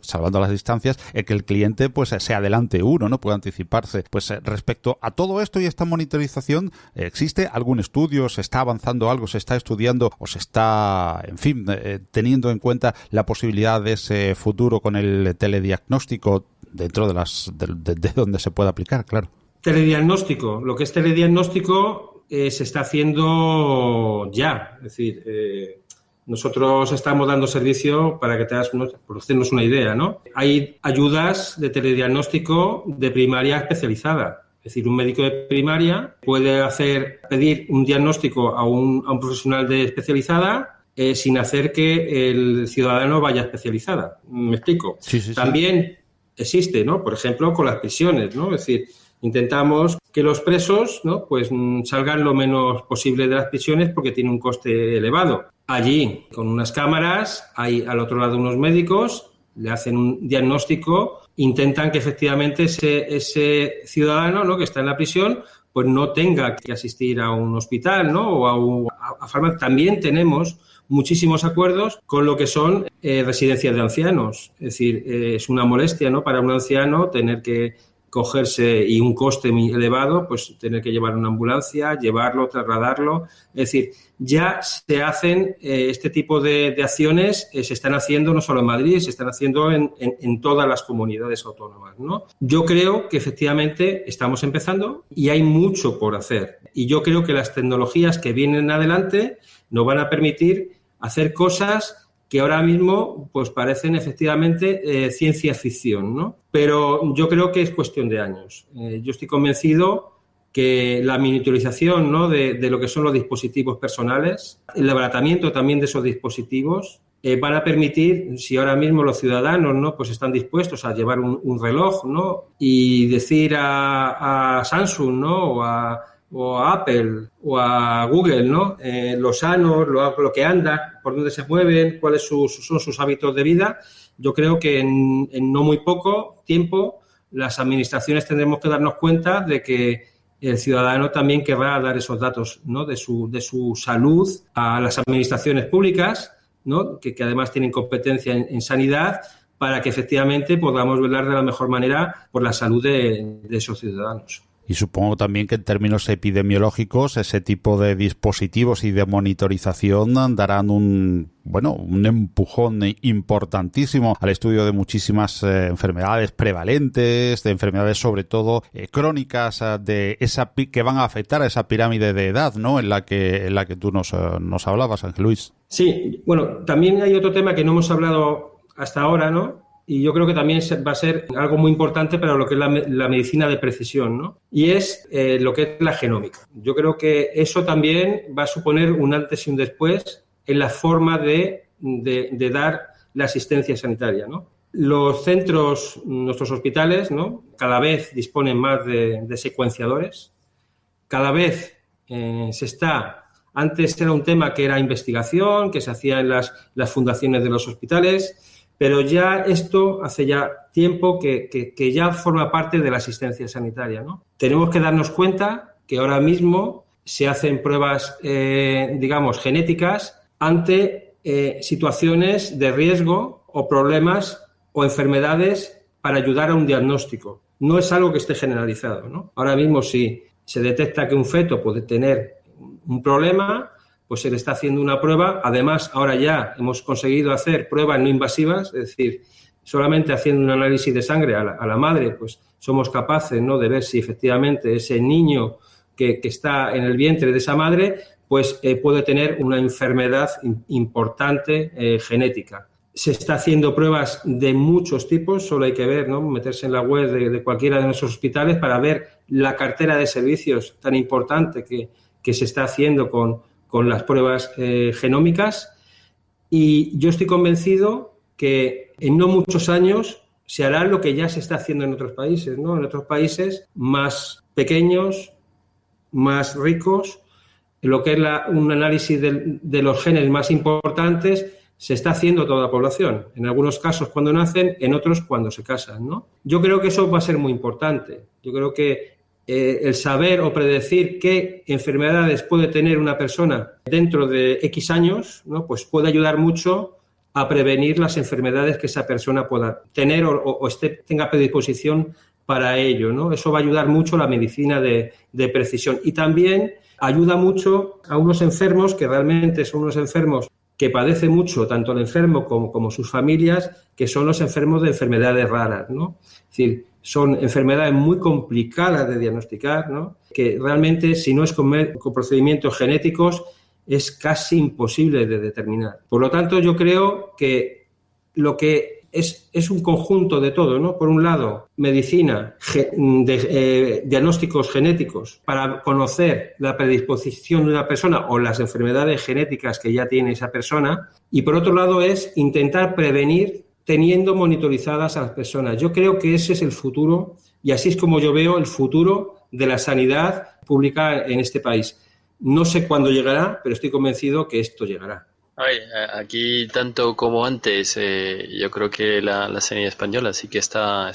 salvando las distancias, que el cliente pues se adelante uno, ¿no? Puede anticiparse. Pues respecto a todo esto y esta monitorización, ¿existe algún estudio? ¿Se está avanzando algo? ¿Se está estudiando? ¿O se está, en fin, teniendo en cuenta la posibilidad de ese futuro con el telediagnóstico dentro de donde se puede aplicar, claro? Telediagnóstico. Lo que es telediagnóstico se está haciendo ya. Es decir, nosotros estamos dando servicio para que te hagas por hacernos una idea, ¿no? Hay ayudas de telediagnóstico de primaria especializada. Es decir, un médico de primaria puede pedir un diagnóstico a un profesional de especializada sin hacer que el ciudadano vaya especializada. ¿Me explico? Sí. También existe, ¿no? Por ejemplo, con las prisiones, ¿no? Es decir, intentamos que los presos, ¿no? Pues salgan lo menos posible de las prisiones porque tiene un coste elevado. Allí, con unas cámaras, hay al otro lado unos médicos, le hacen un diagnóstico, intentan que efectivamente ese ciudadano, ¿no? Que está en la prisión, pues no tenga que asistir a un hospital, ¿no? O a farmacia. También tenemos muchísimos acuerdos con lo que son residencias de ancianos. Es decir, es una molestia, ¿no? Para un anciano tener que cogerse y un coste muy elevado, pues tener que llevar una ambulancia, llevarlo, trasladarlo. Es decir, ya se hacen este tipo de acciones, se están haciendo no solo en Madrid, se están haciendo en todas las comunidades autónomas, ¿no? Yo creo que efectivamente estamos empezando y hay mucho por hacer. Y yo creo que las tecnologías que vienen adelante nos van a permitir hacer cosas que ahora mismo pues parecen efectivamente ciencia ficción, ¿no? Pero yo creo que es cuestión de años. Yo estoy convencido que la miniaturización, ¿no?, de lo que son los dispositivos personales, el abaratamiento también de esos dispositivos, van a permitir, si ahora mismo los ciudadanos, ¿no?, pues están dispuestos a llevar un reloj, ¿no?, y decir a Samsung, ¿no?, o a Apple o a Google, ¿no?, lo sanos, lo que andan, por dónde se mueven, cuáles son sus hábitos de vida. Yo creo que en no muy poco tiempo las administraciones tendremos que darnos cuenta de que el ciudadano también querrá dar esos datos, ¿no?, de su salud a las administraciones públicas, ¿no?, que además tienen competencia en sanidad, para que efectivamente podamos velar de la mejor manera por la salud de esos ciudadanos. Y supongo también que en términos epidemiológicos ese tipo de dispositivos y de monitorización darán un empujón importantísimo al estudio de muchísimas enfermedades prevalentes, de enfermedades sobre todo crónicas, de esa que van a afectar a esa pirámide de edad, ¿no?, en la que tú nos hablabas, Ángel Luis. Sí, bueno, también hay otro tema que no hemos hablado hasta ahora, ¿no?, y yo creo que también va a ser algo muy importante para lo que es la medicina de precisión, ¿no? Y es lo que es la genómica. Yo creo que eso también va a suponer un antes y un después en la forma de dar la asistencia sanitaria, ¿no? Los centros, nuestros hospitales, ¿no?, cada vez disponen más de secuenciadores. Cada vez antes era un tema que era investigación, que se hacía en las fundaciones de los hospitales, pero ya esto hace ya tiempo que ya forma parte de la asistencia sanitaria, ¿no? Tenemos que darnos cuenta que ahora mismo se hacen pruebas, genéticas ante situaciones de riesgo o problemas o enfermedades para ayudar a un diagnóstico. No es algo que esté generalizado, ¿no? Ahora mismo, si se detecta que un feto puede tener un problema, pues se le está haciendo una prueba. Además, ahora ya hemos conseguido hacer pruebas no invasivas, es decir, solamente haciendo un análisis de sangre a la madre, pues somos capaces, ¿no?, de ver si efectivamente ese niño que está en el vientre de esa madre, pues puede tener una enfermedad importante genética. Se está haciendo pruebas de muchos tipos, solo hay que ver, ¿no?, meterse en la web de cualquiera de nuestros hospitales para ver la cartera de servicios tan importante que se está haciendo con las pruebas genómicas, y yo estoy convencido que en no muchos años se hará lo que ya se está haciendo en otros países, ¿no?, en otros países más pequeños, más ricos, lo que es un análisis de los genes más importantes se está haciendo a toda la población, en algunos casos cuando nacen, en otros cuando se casan, ¿no? Yo creo que eso va a ser muy importante. Yo creo que el saber o predecir qué enfermedades puede tener una persona dentro de X años, ¿no?, pues puede ayudar mucho a prevenir las enfermedades que esa persona pueda tener o tenga predisposición para ello, ¿no? Eso va a ayudar mucho a la medicina de precisión, y también ayuda mucho a unos enfermos que realmente son unos enfermos que padece mucho tanto el enfermo como sus familias, que son los enfermos de enfermedades raras, ¿no? Es decir, son enfermedades muy complicadas de diagnosticar, ¿no?, que realmente, si no es con procedimientos genéticos, es casi imposible de determinar. Por lo tanto, yo creo que lo que es un conjunto de todo, ¿no? Por un lado, medicina, diagnósticos genéticos para conocer la predisposición de una persona o las enfermedades genéticas que ya tiene esa persona, y por otro lado es intentar prevenir teniendo monitorizadas a las personas. Yo creo que ese es el futuro, y así es como yo veo el futuro de la sanidad pública en este país. No sé cuándo llegará, pero estoy convencido que esto llegará. Aquí, tanto como antes, yo creo que la sanidad española sí que está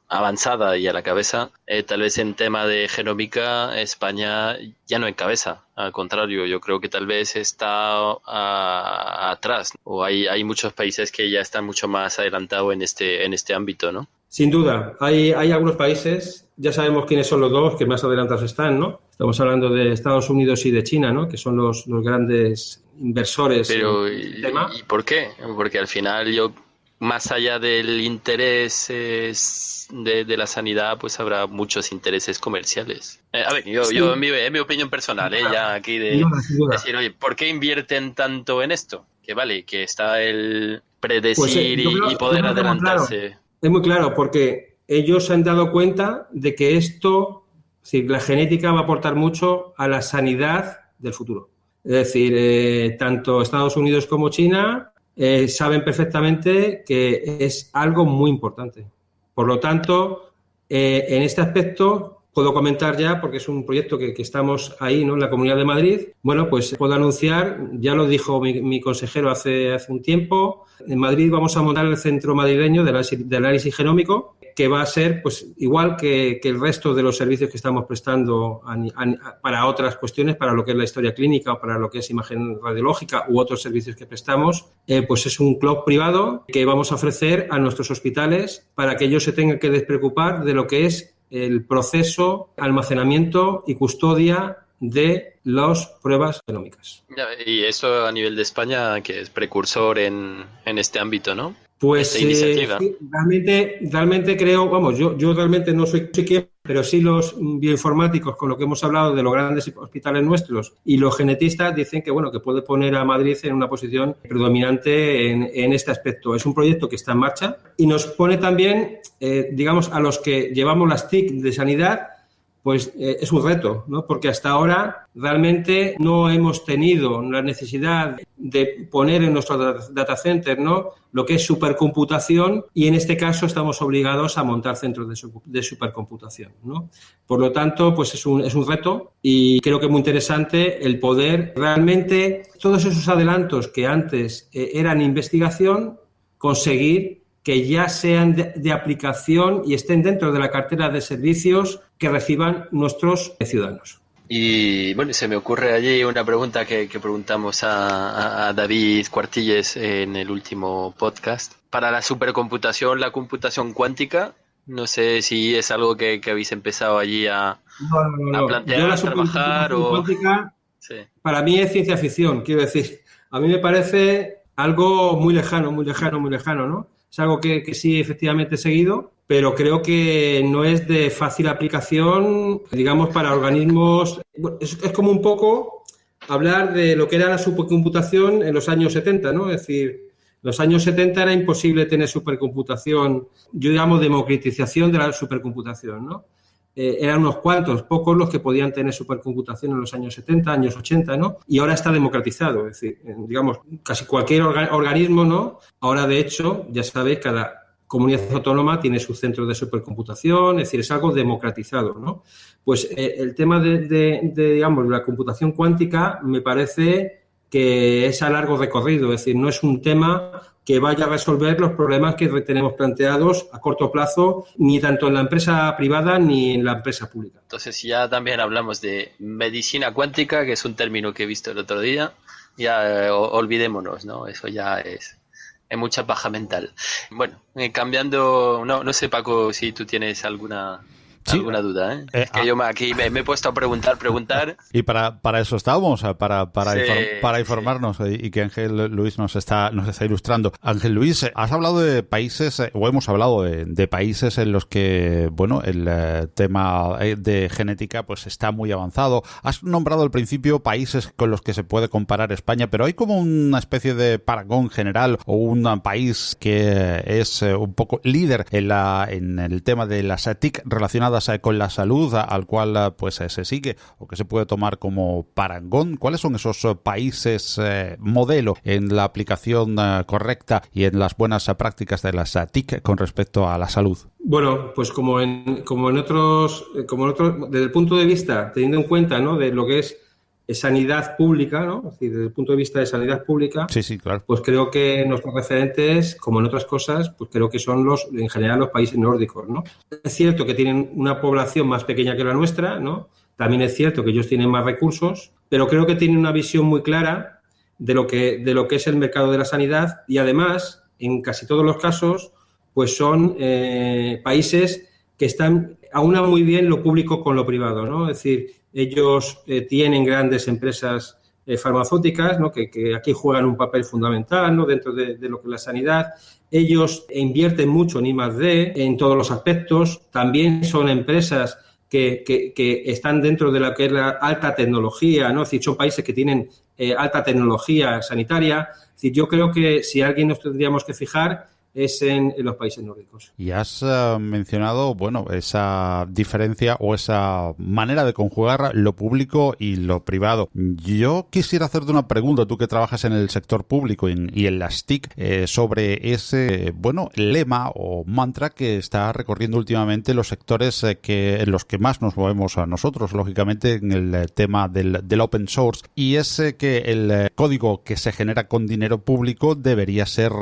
avanzada y a la cabeza. Tal vez en tema de genómica, España ya no encabeza. Al contrario, yo creo que tal vez está atrás, o hay muchos países que ya están mucho más adelantados en este ámbito, ¿no? Sin duda, hay algunos países ya sabemos quiénes son los dos que más adelantados están, ¿no? Estamos hablando de Estados Unidos y de China, ¿no? Que son los grandes inversores Pero, en el tema. ¿y por qué? Porque al final más allá del interés de la sanidad, pues habrá muchos intereses comerciales. A ver, yo en mi opinión personal, ya aquí de decir, oye, ¿por qué invierten tanto en esto? Que vale, que está el predecir y poder adelantarse. Es muy claro, porque ellos se han dado cuenta de que esto, es decir, la genética va a aportar mucho a la sanidad del futuro. Es decir, tanto Estados Unidos como China saben perfectamente que es algo muy importante. Por lo tanto, en este aspecto puedo comentar ya, porque es un proyecto que estamos ahí, ¿no?, en la Comunidad de Madrid. Bueno, pues puedo anunciar, ya lo dijo mi consejero hace un tiempo, en Madrid vamos a montar el Centro Madrileño de Análisis Genómico, que va a ser pues igual que el resto de los servicios que estamos prestando para otras cuestiones, para lo que es la historia clínica o para lo que es imagen radiológica u otros servicios que prestamos, pues es un cloud privado que vamos a ofrecer a nuestros hospitales para que ellos se tengan que despreocupar de lo que es el proceso, almacenamiento y custodia de las pruebas genómicas. Y eso a nivel de España, que es precursor en este ámbito, ¿no? Pues sí, realmente creo, vamos, yo realmente no soy quien, pero sí los bioinformáticos, con lo que hemos hablado de los grandes hospitales nuestros, y los genetistas dicen que, bueno, que puede poner a Madrid en una posición predominante en este aspecto. Es un proyecto que está en marcha y nos pone también, digamos, a los que llevamos las TIC de sanidad, pues es un reto, ¿no? Porque hasta ahora realmente no hemos tenido la necesidad de poner en nuestro data center, ¿no?, lo que es supercomputación, y en este caso estamos obligados a montar centros de supercomputación, ¿no? Por lo tanto, pues es un reto, y creo que es muy interesante el poder realmente todos esos adelantos que antes eran investigación, conseguir que ya sean de aplicación y estén dentro de la cartera de servicios que reciban nuestros ciudadanos. Y bueno, se me ocurre allí una pregunta que preguntamos a David Cuartilles en el último podcast. Para la supercomputación, la computación cuántica, no sé si es algo que habéis empezado allí a plantear, a trabajar o... Cuántica, sí. Para mí es ciencia ficción, quiero decir. A mí me parece algo muy lejano, ¿no? Es algo que sí efectivamente he seguido, pero creo que no es de fácil aplicación, digamos, para organismos. Es como un poco hablar de lo que era la supercomputación en los años 70, ¿no? Es decir, en los años 70 era imposible tener supercomputación, yo llamo democratización de la supercomputación, ¿no? Eran unos cuantos, pocos los que podían tener supercomputación en los años 70, años 80, ¿no? Y ahora está democratizado, es decir, digamos, casi cualquier organismo, ¿no? Ahora, de hecho, ya sabéis, cada comunidad autónoma tiene su centro de supercomputación, es decir, es algo democratizado, ¿no? Pues el tema digamos, la computación cuántica me parece que es a largo recorrido, es decir, no es un tema que vaya a resolver los problemas que tenemos planteados a corto plazo, ni tanto en la empresa privada ni en la empresa pública. Entonces, ya también hablamos de medicina cuántica, que es un término que he visto el otro día, ya olvidémonos, ¿no? Eso ya es mucha paja mental. Bueno, cambiando, no sé, Paco, si tú tienes alguna duda, ¿eh? Es que yo aquí me he puesto a preguntar. Y para eso estábamos, para informarnos, y que Ángel Luis nos está ilustrando. Ángel Luis, has hablado de países, o hemos hablado de países en los que, bueno, el tema de genética pues está muy avanzado. Has nombrado al principio países con los que se puede comparar España, pero hay como una especie de parangón general o un país que es un poco líder en el tema de las TIC relacionadas con la salud, al cual pues se sigue o que se puede tomar como parangón. ¿Cuáles son esos países modelo en la aplicación correcta y en las buenas prácticas de las TIC con respecto a la salud? Bueno, pues como en otros, desde el punto de vista, teniendo en cuenta, ¿no?, de lo que es sanidad pública, ¿no? Es decir, desde el punto de vista de sanidad pública, sí, claro. Pues creo que nuestros referentes, como en otras cosas, pues creo que son en general los países nórdicos, ¿no? Es cierto que tienen una población más pequeña que la nuestra, ¿no? También es cierto que ellos tienen más recursos, pero creo que tienen una visión muy clara de lo que es el mercado de la sanidad, y además, en casi todos los casos, pues son países que están aúna muy bien lo público con lo privado, ¿no? Es decir, ellos tienen grandes empresas farmacéuticas, ¿no? que aquí juegan un papel fundamental, ¿no? Dentro de lo que es la sanidad. Ellos invierten mucho en I+D, en todos los aspectos. También son empresas que están dentro de lo que es la alta tecnología, ¿no? Es decir, son países que tienen alta tecnología sanitaria. Es decir, yo creo que si alguien nos tendríamos que fijar es en los países nórdicos. Y has mencionado, bueno, esa diferencia o esa manera de conjugar lo público y lo privado. Yo quisiera hacerte una pregunta, tú que trabajas en el sector público y en las TIC, sobre ese, bueno, lema o mantra que está recorriendo últimamente los sectores en los que más nos movemos a nosotros, lógicamente, en el tema del open source, y es que el código que se genera con dinero público debería ser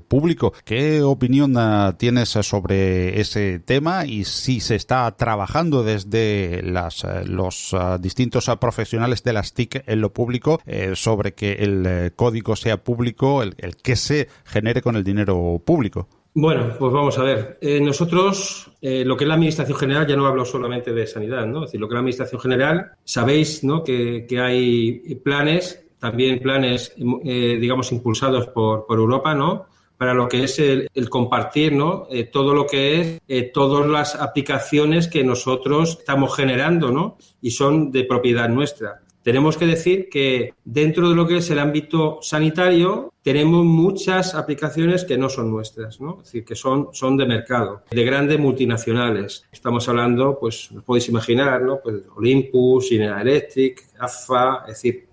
público. ¿Qué opinión tienes sobre ese tema y si se está trabajando desde los distintos profesionales de las TIC en lo público sobre que el código sea público, el que se genere con el dinero público? Bueno, pues vamos a ver. Nosotros, lo que es la Administración General, ya no hablo solamente de sanidad, ¿no? Es decir, lo que es la Administración General, sabéis, ¿no? que hay planes, también planes, digamos, impulsados por Europa, ¿no? Para lo que es el compartir, ¿no? Todo lo que es, todas las aplicaciones que nosotros estamos generando, ¿no? Y son de propiedad nuestra. Tenemos que decir que dentro de lo que es el ámbito sanitario tenemos muchas aplicaciones que no son nuestras, ¿no? Es decir, que son de mercado, de grandes multinacionales. Estamos hablando, pues, os podéis imaginar, ¿no? Pues Olympus, General Electric, AFA, es decir,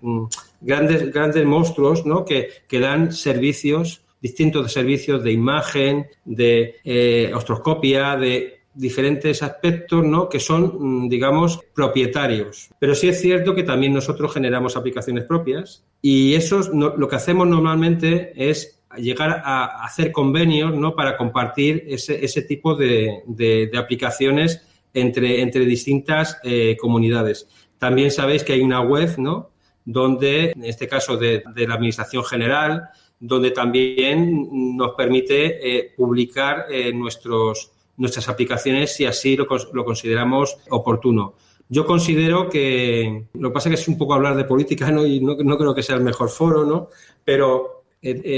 grandes monstruos, ¿no? Que dan servicios, distintos servicios de imagen, de ostroscopia, de diferentes aspectos, ¿no? Que son, digamos, propietarios. Pero sí es cierto que también nosotros generamos aplicaciones propias y eso lo que hacemos normalmente es llegar a hacer convenios, ¿no? Para compartir ese tipo de aplicaciones entre distintas comunidades. También sabéis que hay una web, ¿no? Donde, en este caso de la Administración General, donde también nos permite publicar nuestras aplicaciones si así lo consideramos oportuno. Yo considero que, lo que pasa es que es un poco hablar de política, ¿no? Y no creo que sea el mejor foro, ¿no? Pero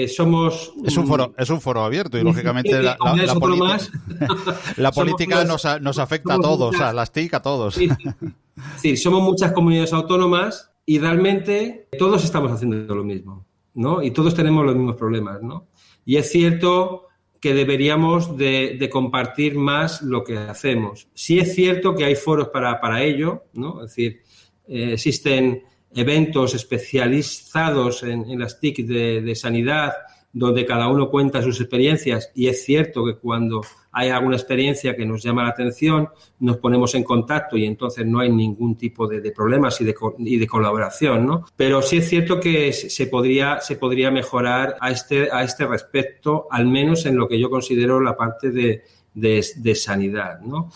somos... Es un foro abierto y, lógicamente, la política nos afecta a todos, a las TIC, a todos. Sí, somos muchas comunidades autónomas y realmente todos estamos haciendo lo mismo, ¿no? Y todos tenemos los mismos problemas, ¿no? Y es cierto que deberíamos de compartir más lo que hacemos. Sí es cierto que hay foros para ello, ¿no? Es decir, existen eventos especializados en las TIC de sanidad donde cada uno cuenta sus experiencias y es cierto que cuando hay alguna experiencia que nos llama la atención, nos ponemos en contacto y entonces no hay ningún tipo de problemas y de colaboración, ¿no? Pero sí es cierto que se podría mejorar a este respecto, al menos en lo que yo considero la parte de sanidad, ¿no?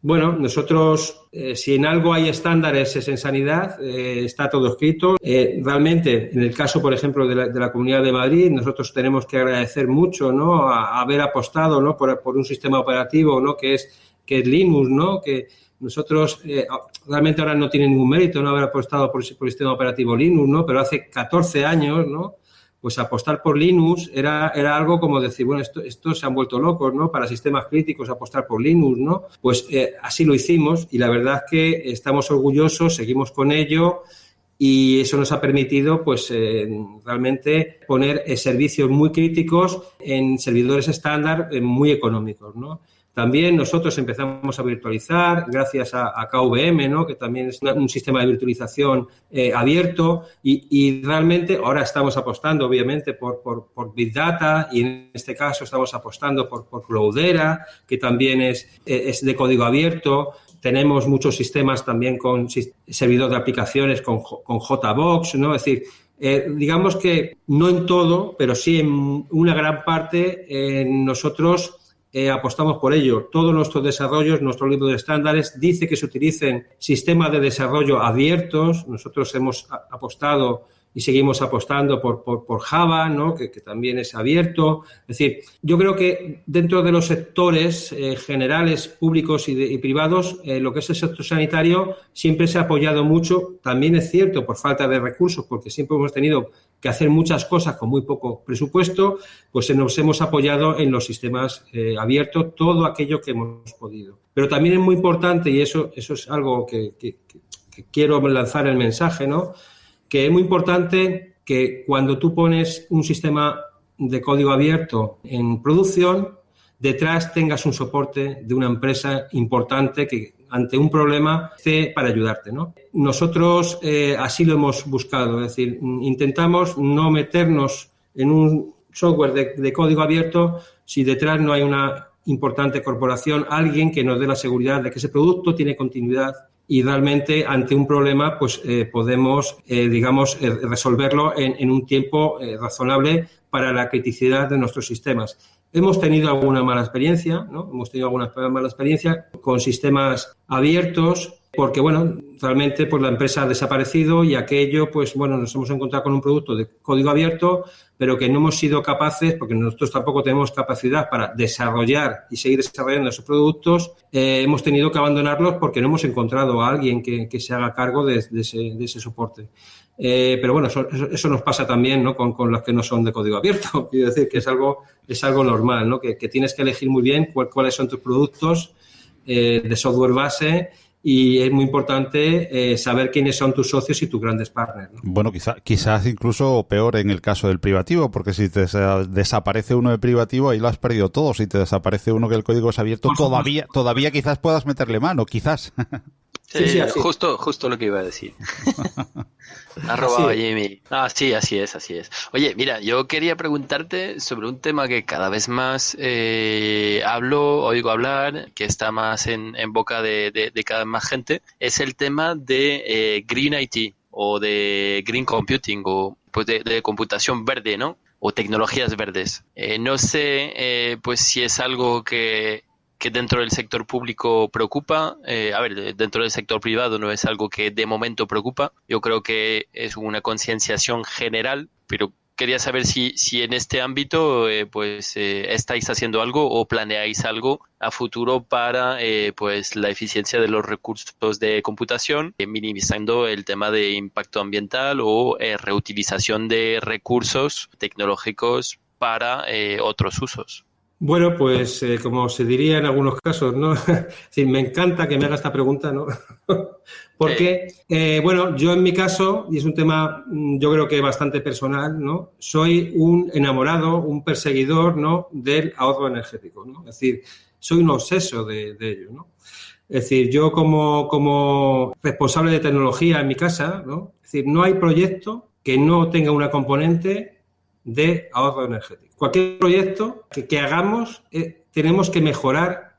Bueno, nosotros, si en algo hay estándares es en sanidad, está todo escrito. Realmente, en el caso, por ejemplo, de la Comunidad de Madrid, nosotros tenemos que agradecer mucho, ¿no? A haber apostado, ¿no? por un sistema operativo, ¿no? que es Linux, ¿no? Que nosotros realmente ahora no tiene ningún mérito no haber apostado por el sistema operativo Linux, ¿no? Pero hace 14 años, ¿no? Pues apostar por Linux era algo como decir, bueno, estos se han vuelto locos, ¿no? Para sistemas críticos apostar por Linux, ¿no? Pues así lo hicimos y la verdad es que estamos orgullosos, seguimos con ello y eso nos ha permitido, pues, realmente poner servicios muy críticos en servidores estándar muy económicos, ¿no? También nosotros empezamos a virtualizar gracias a KVM, ¿no? Que también es un sistema de virtualización abierto y realmente ahora estamos apostando obviamente por Big Data y en este caso estamos apostando por Cloudera, que también es de código abierto. Tenemos muchos sistemas también con servidor de aplicaciones con JBoss, ¿no? Es decir, digamos que no en todo, pero sí en una gran parte nosotros apostamos por ello. Todos nuestros desarrollos, nuestro libro de estándares dice que se utilicen sistemas de desarrollo abiertos. Nosotros hemos apostado y seguimos apostando por Java, ¿no? Que también es abierto. Es decir, yo creo que dentro de los sectores generales, públicos y privados, lo que es el sector sanitario siempre se ha apoyado mucho. También es cierto, por falta de recursos, porque siempre hemos tenido que hacer muchas cosas con muy poco presupuesto, pues nos hemos apoyado en los sistemas abiertos, todo aquello que hemos podido. Pero también es muy importante, y eso es algo que quiero lanzar el mensaje, ¿no? Que es muy importante que cuando tú pones un sistema de código abierto en producción, detrás tengas un soporte de una empresa importante que ante un problema esté para ayudarte, ¿no? Nosotros así lo hemos buscado, es decir, intentamos no meternos en un software de código abierto si detrás no hay una importante corporación, alguien que nos dé la seguridad de que ese producto tiene continuidad y realmente ante un problema pues podemos, resolverlo en un tiempo razonable para la criticidad de nuestros sistemas. Hemos tenido alguna mala experiencia, ¿no? Hemos tenido alguna mala experiencia con sistemas abiertos porque, bueno, realmente pues la empresa ha desaparecido y aquello, pues bueno, nos hemos encontrado con un producto de código abierto, pero que no hemos sido capaces, porque nosotros tampoco tenemos capacidad para desarrollar y seguir desarrollando esos productos, hemos tenido que abandonarlos porque no hemos encontrado a alguien que se haga cargo de ese soporte. Pero bueno, eso nos pasa también, ¿no? Con los que no son de código abierto. Quiero decir que es algo normal, ¿no? Que tienes que elegir muy bien cuáles son tus productos de software base y es muy importante saber quiénes son tus socios y tus grandes partners, ¿no? Bueno, quizás incluso peor en el caso del privativo, porque si te desaparece uno de privativo, ahí lo has perdido todo. Si te desaparece uno que el código es abierto, todavía quizás puedas meterle mano, quizás. Sí, justo lo que iba a decir. Ha robado Jimmy. Sí, así es. Oye, mira, yo quería preguntarte sobre un tema que cada vez más oigo hablar, que está más en boca de cada vez más gente, es el tema de Green IT o de Green Computing o pues de computación verde, ¿no? O tecnologías verdes. No sé pues si es algo que dentro del sector público preocupa. Dentro del sector privado no es algo que de momento preocupa. Yo creo que es una concienciación general, pero quería saber si en este ámbito estáis haciendo algo o planeáis algo a futuro para pues la eficiencia de los recursos de computación, minimizando el tema de impacto ambiental o reutilización de recursos tecnológicos para otros usos. Bueno, pues como se diría en algunos casos, ¿no? Es decir, me encanta que me haga esta pregunta, ¿no? Porque, yo en mi caso, y es un tema yo creo que bastante personal, ¿no? Soy un enamorado, un perseguidor, ¿no? Del ahorro energético, ¿no? Es decir, soy un obseso de ello, ¿no? Es decir, yo como responsable de tecnología en mi casa, ¿no? Es decir, no hay proyecto que no tenga una componente de ahorro energético. Cualquier proyecto que hagamos, tenemos que mejorar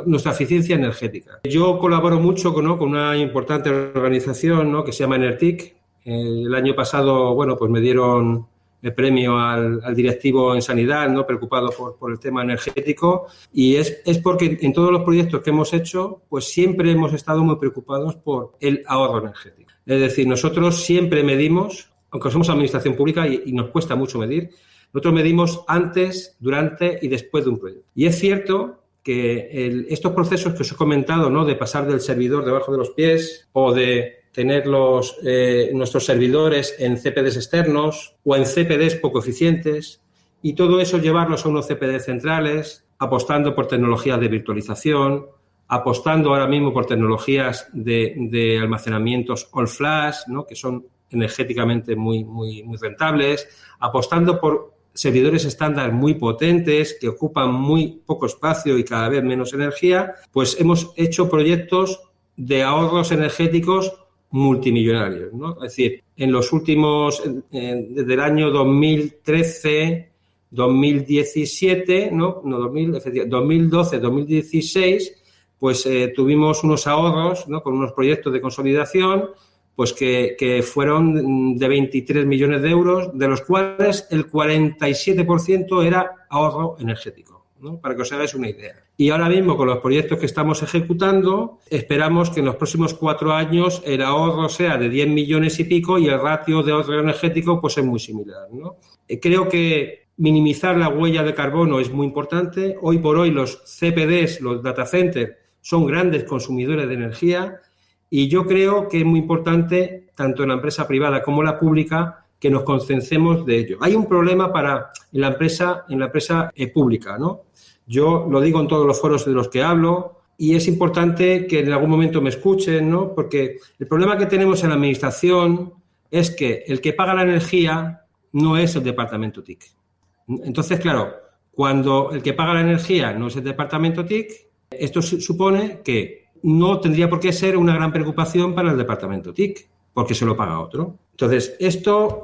nuestra eficiencia energética. Yo colaboro mucho con una importante organización, ¿no? Que se llama Enertic. El año pasado, pues me dieron el premio al directivo en sanidad, ¿no? Preocupado por el tema energético. Y es porque en todos los proyectos que hemos hecho, pues siempre hemos estado muy preocupados por el ahorro energético. Es decir, nosotros siempre medimos, aunque somos administración pública y nos cuesta mucho medir, nosotros medimos antes, durante y después de un proyecto. Y es cierto que estos procesos que os he comentado, ¿no? De pasar del servidor debajo de los pies o de tener nuestros servidores en CPDs externos o en CPDs poco eficientes y todo eso llevarlos a unos CPDs centrales, apostando por tecnologías de virtualización, apostando ahora mismo por tecnologías de almacenamientos all flash, ¿no? Que son energéticamente muy, muy, muy rentables, apostando por servidores estándar muy potentes que ocupan muy poco espacio y cada vez menos energía, pues hemos hecho proyectos de ahorros energéticos multimillonarios, ¿no? Es decir, en los últimos, desde el año 2013, 2017, 2012, 2016, pues tuvimos unos ahorros, ¿no? Con unos proyectos de consolidación, pues que fueron de 23 millones de euros, de los cuales el 47% era ahorro energético. ¿no? Para que os hagáis una idea. Y ahora mismo, con los proyectos que estamos ejecutando, esperamos que en los próximos 4 años el ahorro sea de 10 millones y pico y el ratio de ahorro energético pues es muy similar, ¿no? Creo que minimizar la huella de carbono es muy importante. Hoy por hoy los CPDs, los data centers, son grandes consumidores de energía y yo creo que es muy importante, tanto en la empresa privada como en la pública, que nos concienciemos de ello. Hay un problema en la empresa pública, ¿no? Yo lo digo en todos los foros de los que hablo y es importante que en algún momento me escuchen, ¿no? Porque el problema que tenemos en la administración es que el que paga la energía no es el departamento TIC. Entonces, claro, cuando el que paga la energía no es el departamento TIC, esto supone que no tendría por qué ser una gran preocupación para el departamento TIC, porque se lo paga otro. Entonces, esto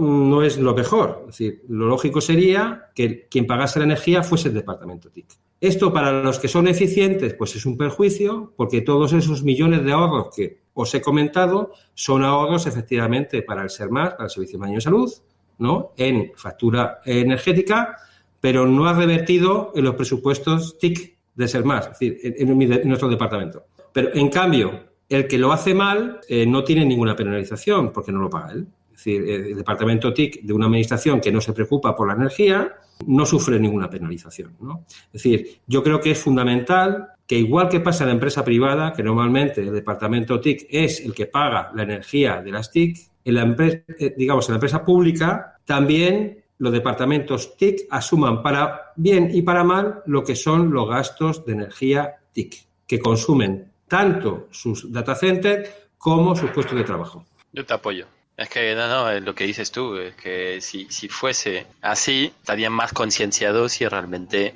no es lo mejor. Es decir, lo lógico sería que quien pagase la energía fuese el departamento TIC. Esto para los que son eficientes, pues es un perjuicio, porque todos esos millones de ahorros que os he comentado son ahorros efectivamente para el SERMAS, para el Servicio Madrileño de Salud, ¿no? En factura energética, pero no ha revertido en los presupuestos TIC de SERMAS, es decir, en nuestro departamento. Pero, en cambio, el que lo hace mal no tiene ninguna penalización porque no lo paga él. Es decir, el departamento TIC de una administración que no se preocupa por la energía no sufre ninguna penalización, ¿no? Es decir, yo creo que es fundamental que, igual que pasa en la empresa privada, que normalmente el departamento TIC es el que paga la energía de las TIC, en la empresa pública también los departamentos TIC asuman para bien y para mal lo que son los gastos de energía TIC, que consumen tanto sus data centers como sus puestos de trabajo. Yo te apoyo. Es que lo que dices tú, es que si fuese así, estarían más concienciados y realmente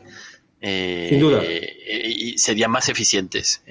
sin duda. Y serían más eficientes.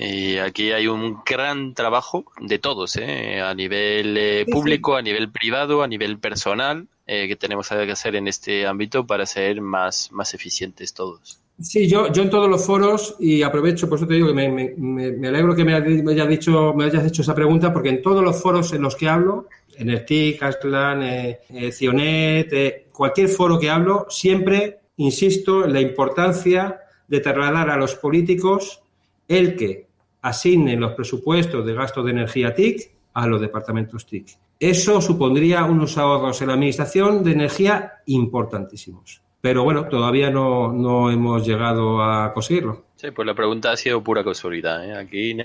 Aquí hay un gran trabajo de todos, a nivel público, a nivel privado, a nivel personal, que tenemos que hacer en este ámbito para ser más eficientes todos. Sí, yo en todos los foros, y aprovecho, por eso te digo que me alegro que me hayas hecho esa pregunta, porque en todos los foros en los que hablo, en el TIC, Asclan, Cionet, cualquier foro que hablo, siempre insisto en la importancia de trasladar a los políticos el que asignen los presupuestos de gasto de energía TIC a los departamentos TIC. Eso supondría unos ahorros en la administración de energía importantísimos. Pero bueno, todavía no hemos llegado a conseguirlo. Sí, pues la pregunta ha sido pura casualidad, ¿eh? Aquí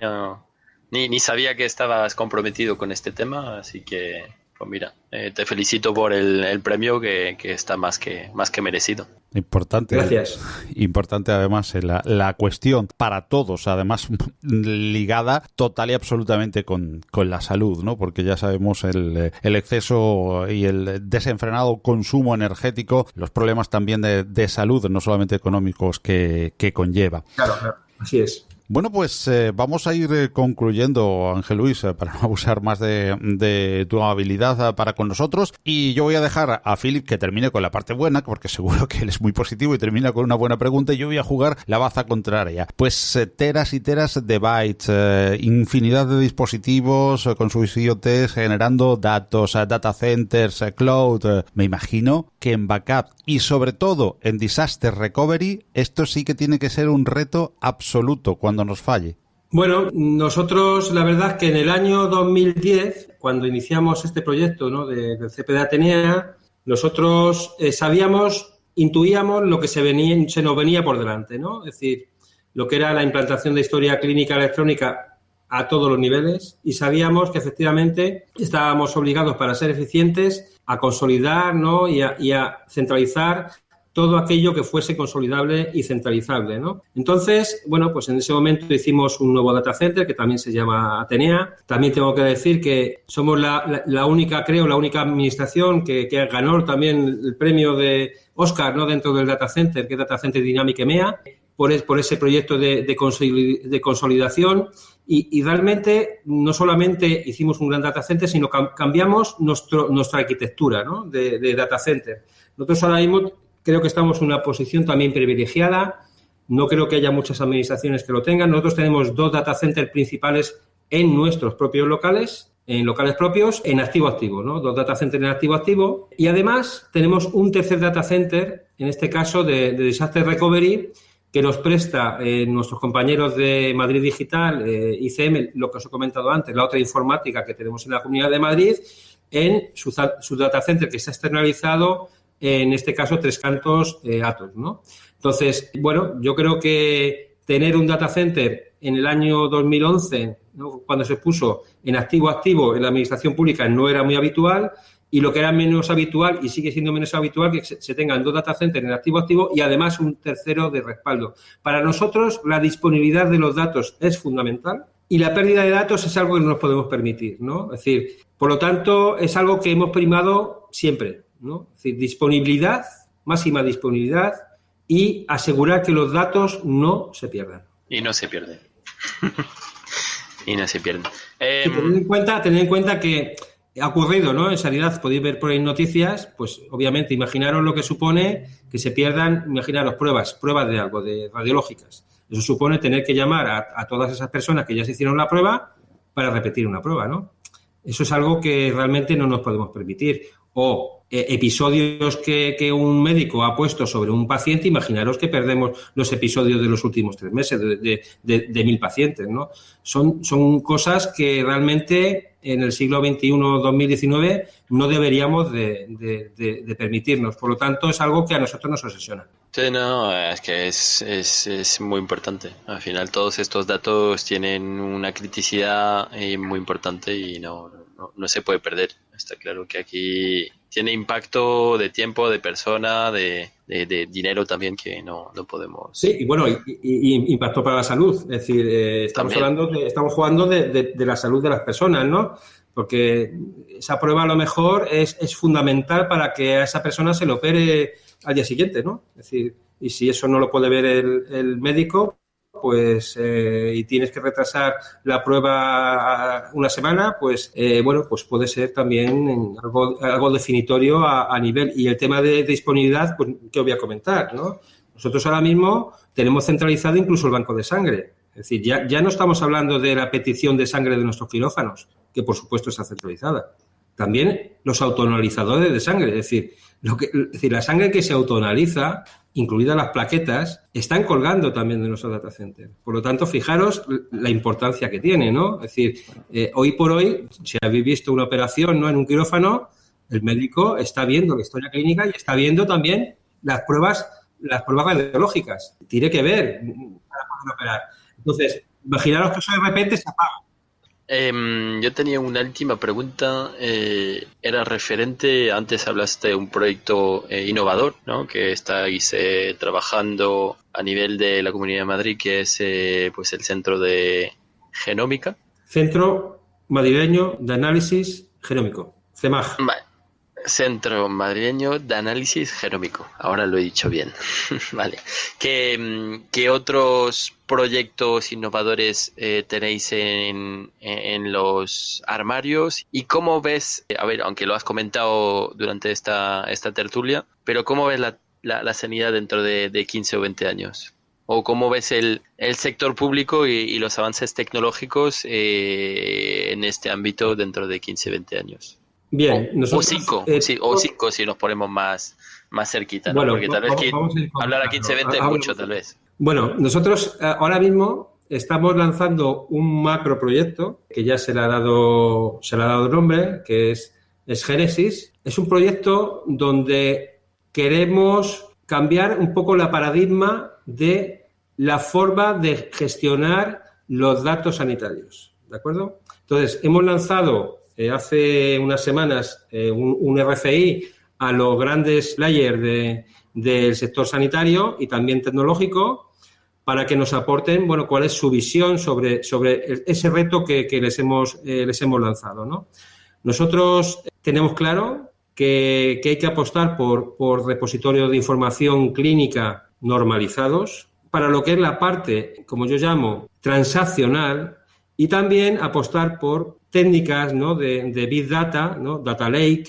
ni sabía que estabas comprometido con este tema, así que, pues mira, te felicito por el premio que está más que merecido. Importante. Gracias. Importante además la cuestión para todos, además ligada total y absolutamente con la salud, ¿no? Porque ya sabemos el exceso y el desenfrenado consumo energético, los problemas también de salud, no solamente económicos, que conlleva. Claro, así es. Bueno, pues vamos a ir concluyendo, Ángel Luis, para no abusar más de tu habilidad para con nosotros. Y yo voy a dejar a Philip que termine con la parte buena, porque seguro que él es muy positivo y termina con una buena pregunta. Y yo voy a jugar la baza contraria. Pues teras y teras de bytes, infinidad de dispositivos con sus IoTs generando datos, data centers, cloud. Me imagino que en backup y sobre todo en disaster recovery, esto sí que tiene que ser un reto absoluto cuando nos falle. Bueno, nosotros la verdad es que en el año 2010, cuando iniciamos este proyecto, ¿no?, del CPD Atenea, nosotros intuíamos lo que se nos venía por delante, ¿no? Es decir, lo que era la implantación de historia clínica electrónica a todos los niveles, y sabíamos que efectivamente estábamos obligados, para ser eficientes, a consolidar, ¿no?, y a centralizar todo aquello que fuese consolidable y centralizable, ¿no? Entonces, bueno, pues en ese momento hicimos un nuevo data center que también se llama Atenea. También tengo que decir que somos la única administración que ganó también el premio de Oscar, ¿no?, dentro del data center, que es Data Center Dynamic EMEA, por ese proyecto de consolidación. Y realmente no solamente hicimos un gran data center, sino cambiamos nuestra arquitectura, ¿no?, de data center. Nosotros ahora mismo creo que estamos en una posición también privilegiada. No creo que haya muchas administraciones que lo tengan. Nosotros tenemos 2 data centers principales en nuestros propios locales, en locales propios, en activo-activo, ¿no? 2 data centers en activo-activo. Y además tenemos un tercer data center, en este caso de Disaster Recovery, que nos presta nuestros compañeros de Madrid Digital, ICM, lo que os he comentado antes, la otra informática que tenemos en la Comunidad de Madrid, en su data center que está externalizado, en este caso Tres Cantos, Atos, ¿no? Entonces, bueno, yo creo que tener un data center en el año 2011, ¿no?, cuando se puso en activo-activo en la administración pública, no era muy habitual, y lo que era menos habitual y sigue siendo menos habitual que se tengan 2 data centers en activo-activo y además un tercero de respaldo. Para nosotros la disponibilidad de los datos es fundamental y la pérdida de datos es algo que no nos podemos permitir, ¿no? Es decir, por lo tanto, es algo que hemos primado siempre, ¿no? Es decir, disponibilidad, máxima disponibilidad y asegurar que los datos no se pierdan. Y no se pierden. Y no se pierden. Tener en cuenta que ha ocurrido, ¿no? En sanidad, podéis ver por ahí noticias, pues obviamente imaginaros lo que supone que se pierdan, imaginaros pruebas de algo, de radiológicas. Eso supone tener que llamar a todas esas personas que ya se hicieron la prueba para repetir una prueba, ¿no? Eso es algo que realmente no nos podemos permitir. O episodios que un médico ha puesto sobre un paciente, imaginaros que perdemos los episodios de los últimos 3 meses de 1.000 pacientes, ¿no? Son cosas que realmente en el siglo XXI, 2019, no deberíamos de permitirnos. Por lo tanto, es algo que a nosotros nos obsesiona. Sí, no, es que es muy importante. Al final, todos estos datos tienen una criticidad muy importante y no se puede perder. Está claro que aquí tiene impacto de tiempo, de persona, de dinero también, que no podemos... Sí, y bueno, y impacto para la salud. Es decir, estamos jugando de la salud de las personas, ¿no? Porque esa prueba a lo mejor es fundamental para que a esa persona se le opere al día siguiente, ¿no? Es decir, y si eso no lo puede ver el médico, pues y tienes que retrasar la prueba una semana, pues bueno, pues puede ser también algo definitorio a nivel. Y el tema de disponibilidad, pues que os voy a comentar, ¿no? Nosotros ahora mismo tenemos centralizado incluso el banco de sangre. Es decir, ya no estamos hablando de la petición de sangre de nuestros quirófanos, que por supuesto está centralizada. También los autoanalizadores de sangre, es decir, la sangre que se autoanaliza, incluidas las plaquetas, están colgando también de nuestro data center. Por lo tanto, fijaros la importancia que tiene, ¿no? Es decir, hoy por hoy, si habéis visto una operación, ¿no?, en un quirófano, el médico está viendo la historia clínica y está viendo también las pruebas radiológicas. Tiene que ver para poder operar. Entonces, imaginaros que eso de repente se apaga. Yo tenía una última pregunta, era referente, antes hablaste de un proyecto innovador, ¿no?, que estáis trabajando a nivel de la Comunidad de Madrid, que es pues el Centro de Genómica. Centro Madrileño de Análisis Genómico, CEMAG. Vale. Centro Madrileño de Análisis Genómico. Ahora lo he dicho bien. Vale. ¿Qué otros proyectos innovadores tenéis en los armarios? ¿Y cómo ves, a ver, aunque lo has comentado durante esta tertulia, pero cómo ves la sanidad dentro de 15 o 20 años? ¿O cómo ves el sector público y los avances tecnológicos en este ámbito dentro de 15 o 20 años? Bien, nosotros, o 5 si nos ponemos más cerquita, ¿no? Bueno, porque tal vez hablar a 15-20 es mucho, tal vez. Bueno, nosotros ahora mismo estamos lanzando un macroproyecto que ya se le ha dado nombre, que es Génesis. Es un proyecto donde queremos cambiar un poco la paradigma de la forma de gestionar los datos sanitarios, ¿de acuerdo? Entonces, hemos lanzado hace unas semanas un RFI a los grandes players del sector sanitario y también tecnológico para que nos aporten, bueno, cuál es su visión sobre ese reto que les hemos lanzado, ¿no? Nosotros tenemos claro que hay que apostar por repositorios de información clínica normalizados para lo que es la parte, como yo llamo, transaccional, y también apostar por técnicas, ¿no?, de Big Data, ¿no?, Data Lake,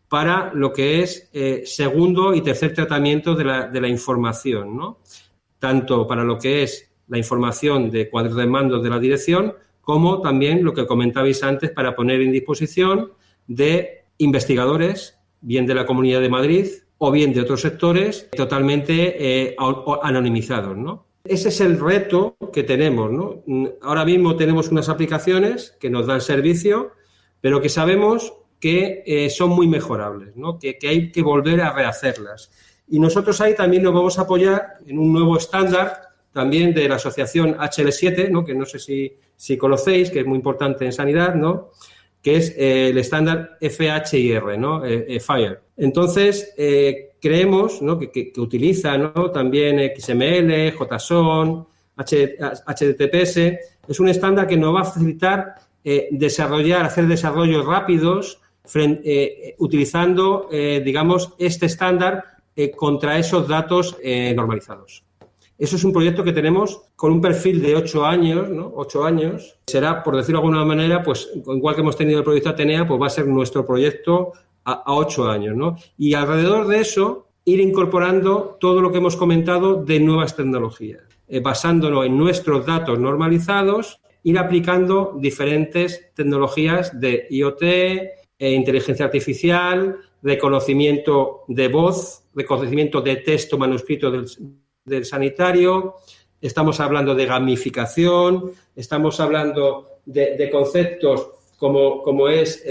para lo que es segundo y tercer tratamiento de la información, ¿no? Tanto para lo que es la información de cuadros de mando de la dirección como también lo que comentabais antes para poner en disposición de investigadores, bien de la Comunidad de Madrid o bien de otros sectores, totalmente anonimizados, ¿no? Ese es el reto que tenemos, ¿no? Ahora mismo tenemos unas aplicaciones que nos dan servicio, pero que sabemos que son muy mejorables, ¿no? Que hay que volver a rehacerlas. Y nosotros ahí también nos vamos a apoyar en un nuevo estándar también de la asociación HL7, ¿no? Que no sé si conocéis, que es muy importante en sanidad, ¿no? Que es el estándar FHIR, ¿no? FHIR. Entonces, creemos, ¿no? que utiliza, ¿no? También XML, JSON, HTTPS. Es un estándar que nos va a facilitar hacer desarrollos rápidos utilizando, digamos, este estándar contra esos datos normalizados. Eso es un proyecto que tenemos con un perfil de 8 años, ¿no? 8 años. Será, por decirlo de alguna manera, pues igual que hemos tenido el proyecto Atenea, pues va a ser nuestro proyecto a 8 años, ¿no? Y alrededor de eso, ir incorporando todo lo que hemos comentado de nuevas tecnologías, basándonos en nuestros datos normalizados, ir aplicando diferentes tecnologías de IoT, inteligencia artificial, reconocimiento de voz, reconocimiento de texto manuscrito del sanitario, estamos hablando de gamificación, estamos hablando de conceptos como es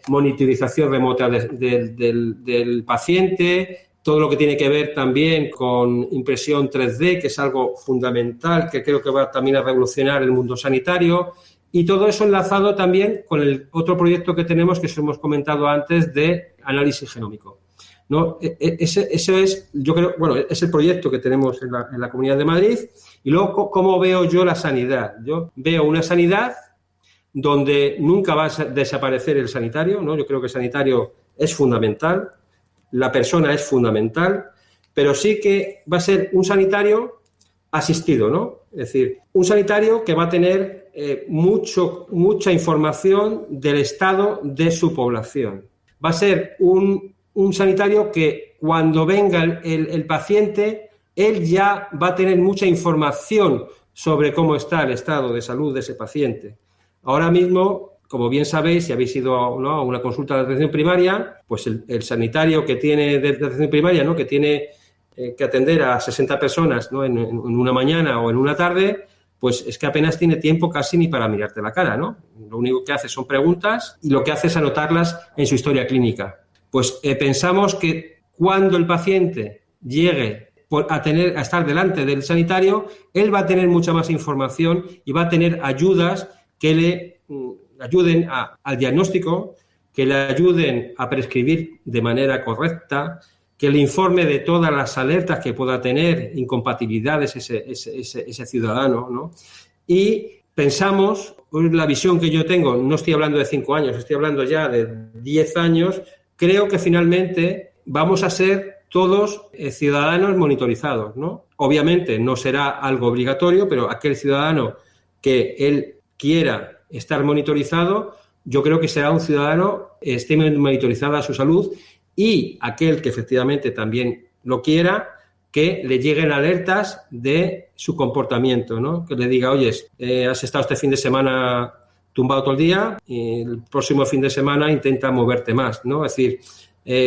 monitorización remota del paciente, todo lo que tiene que ver también con impresión 3D, que es algo fundamental, que creo que va también a revolucionar el mundo sanitario, y todo eso enlazado también con el otro proyecto que tenemos, que os hemos comentado antes, de análisis genómico, ¿no? Eso es, yo creo, bueno, es el proyecto que tenemos en la Comunidad de Madrid. Y luego, ¿cómo veo yo la sanidad? Yo veo una sanidad donde nunca va a desaparecer el sanitario, ¿no? Yo creo que el sanitario es fundamental, la persona es fundamental, pero sí que va a ser un sanitario asistido, ¿no? Es decir, un sanitario que va a tener mucha información del estado de su población. Va a ser un sanitario que cuando venga el paciente, él ya va a tener mucha información sobre cómo está el estado de salud de ese paciente. Ahora mismo, como bien sabéis, si habéis ido, ¿no?, a una consulta de atención primaria, pues el sanitario que tiene de atención primaria, ¿no?, que tiene que atender a 60 personas, ¿no?, en una mañana o en una tarde, pues es que apenas tiene tiempo casi ni para mirarte la cara, ¿no? Lo único que hace son preguntas y lo que hace es anotarlas en su historia clínica. Pues pensamos que cuando el paciente llegue a estar delante del sanitario, él va a tener mucha más información y va a tener ayudas que le ayuden al diagnóstico, que le ayuden a prescribir de manera correcta, que le informe de todas las alertas que pueda tener, incompatibilidades ese ciudadano, ¿no? Y pensamos, la visión que yo tengo, no estoy hablando de 5 años, estoy hablando ya de 10 años, creo que finalmente vamos a ser todos ciudadanos monitorizados, ¿no? Obviamente no será algo obligatorio, pero aquel ciudadano que él quiera estar monitorizado, yo creo que será un ciudadano esté monitorizada a su salud, y aquel que efectivamente también lo quiera, que le lleguen alertas de su comportamiento, ¿no? Que le diga, oye, has estado este fin de semana tumbado todo el día y el próximo fin de semana intenta moverte más, ¿no? Es decir,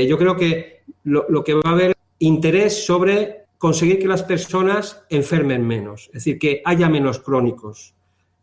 yo creo que lo que va a haber interés sobre conseguir que las personas enfermen menos, es decir, que haya menos crónicos.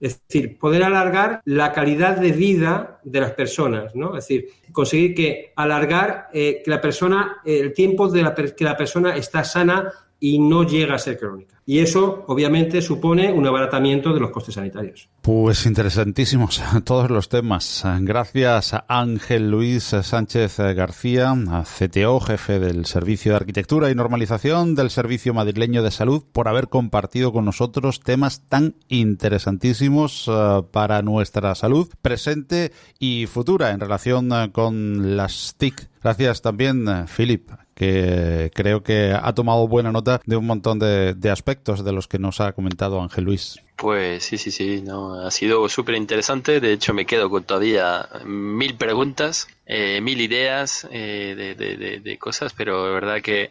Es decir, poder alargar la calidad de vida de las personas, ¿no? Es decir, conseguir alargar que la persona, el tiempo que la persona está sana y no llega a ser crónica. Y eso, obviamente, supone un abaratamiento de los costes sanitarios. Pues interesantísimos todos los temas. Gracias a Ángel Luis Sánchez García, CTO, jefe del Servicio de Arquitectura y Normalización del Servicio Madrileño de Salud, por haber compartido con nosotros temas tan interesantísimos para nuestra salud presente y futura en relación con las TIC. Gracias también, Philip, que creo que ha tomado buena nota de un montón de aspectos de los que nos ha comentado Ángel Luis. Pues sí, no, ha sido súper interesante. De hecho, me quedo con todavía 1000 preguntas, 1000 ideas de cosas, pero de verdad que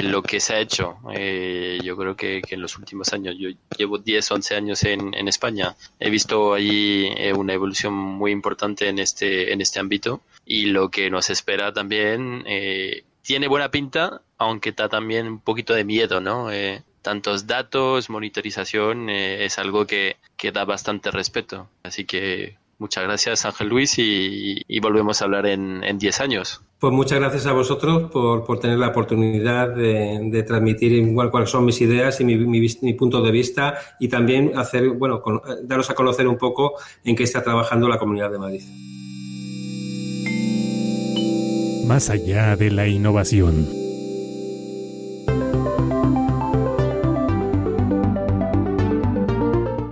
lo que se ha hecho, yo creo que en los últimos años, yo llevo 10, 11 años en España, he visto allí una evolución muy importante en este ámbito, y lo que nos espera también tiene buena pinta, aunque está también un poquito de miedo, ¿no? Tantos datos, monitorización, es algo que da bastante respeto. Así que muchas gracias, Ángel Luis, y volvemos a hablar en 10 años. Pues muchas gracias a vosotros por tener la oportunidad de transmitir igual cuáles son mis ideas y mi punto de vista, y también daros a conocer un poco en qué está trabajando la Comunidad de Madrid. Más allá de la innovación.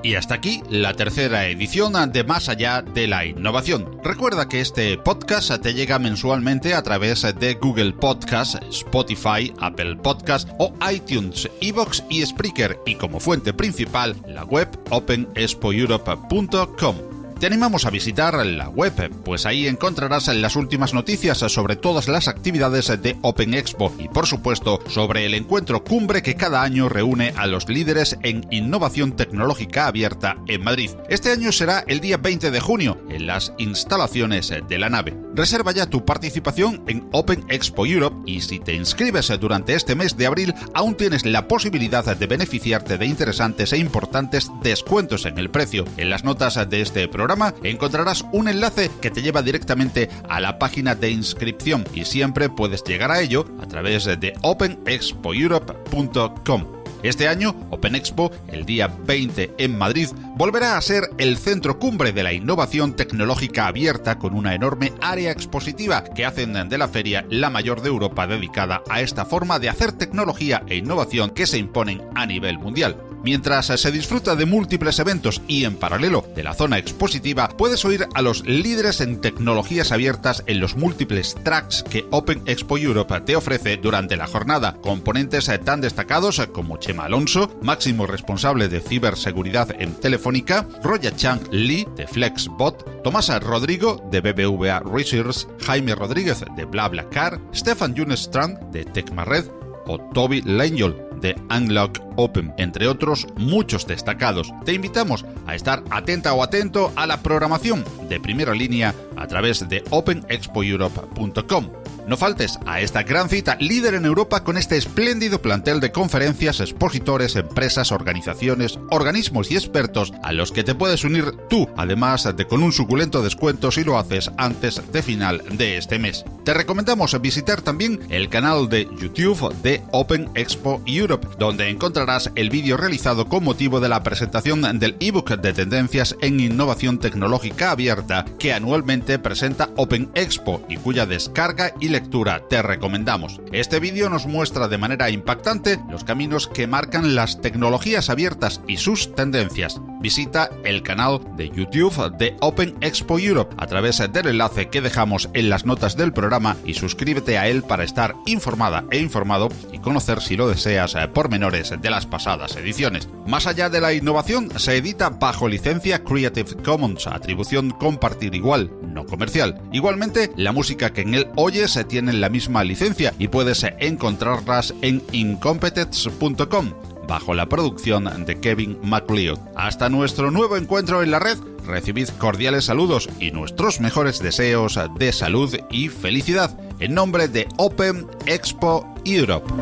Y hasta aquí la tercera edición de Más allá de la innovación. Recuerda que este podcast te llega mensualmente a través de Google Podcast, Spotify, Apple Podcast o iTunes, iVoox y Spreaker, y como fuente principal la web openexpoeurope.com. Te animamos a visitar la web, pues ahí encontrarás las últimas noticias sobre todas las actividades de Open Expo y, por supuesto, sobre el encuentro cumbre que cada año reúne a los líderes en innovación tecnológica abierta en Madrid. Este año será el día 20 de junio, en las instalaciones de la nave. Reserva ya tu participación en Open Expo Europe, y si te inscribes durante este mes de abril, aún tienes la posibilidad de beneficiarte de interesantes e importantes descuentos en el precio. En las notas de este programa encontrarás un enlace que te lleva directamente a la página de inscripción, y siempre puedes llegar a ello a través de openexpoeurope.com. Este año, Open Expo, el día 20 en Madrid, volverá a ser el centro cumbre de la innovación tecnológica abierta, con una enorme área expositiva que hacen de la feria la mayor de Europa dedicada a esta forma de hacer tecnología e innovación que se imponen a nivel mundial. Mientras se disfruta de múltiples eventos y, en paralelo de la zona expositiva, puedes oír a los líderes en tecnologías abiertas en los múltiples tracks que Open Expo Europe te ofrece durante la jornada, con ponentes tan destacados como Chema Alonso, máximo responsable de ciberseguridad en Telefónica, Roya Chang Lee de Flexbot, Tomás Rodrigo de BBVA Research, Jaime Rodríguez de BlaBlaCar, Stefan Junstrand de Tecmared o Toby Langell de Unlock Open, entre otros muchos destacados. Te invitamos a estar atenta o atento a la programación de primera línea a través de openexpoeurope.com. No faltes a esta gran cita líder en Europa, con este espléndido plantel de conferencias, expositores, empresas, organizaciones, organismos y expertos a los que te puedes unir tú, además de con un suculento descuento si lo haces antes de final de este mes. Te recomendamos visitar también el canal de YouTube de Open Expo Europe, donde encontrarás el vídeo realizado con motivo de la presentación del ebook de tendencias en innovación tecnológica abierta que anualmente presenta Open Expo, y cuya descarga y lectura te recomendamos. Este vídeo nos muestra de manera impactante los caminos que marcan las tecnologías abiertas y sus tendencias. Visita el canal de YouTube de Open Expo Europe a través del enlace que dejamos en las notas del programa, y suscríbete a él para estar informada e informado y conocer, si lo deseas, pormenores de las pasadas ediciones. Más allá de la innovación se edita bajo licencia Creative Commons, atribución compartir igual, no comercial. Igualmente, la música que en él oyes tiene la misma licencia y puedes encontrarlas en incompetence.com bajo la producción de Kevin MacLeod. Hasta nuestro nuevo encuentro en la red, recibid cordiales saludos y nuestros mejores deseos de salud y felicidad en nombre de Open Expo Europe.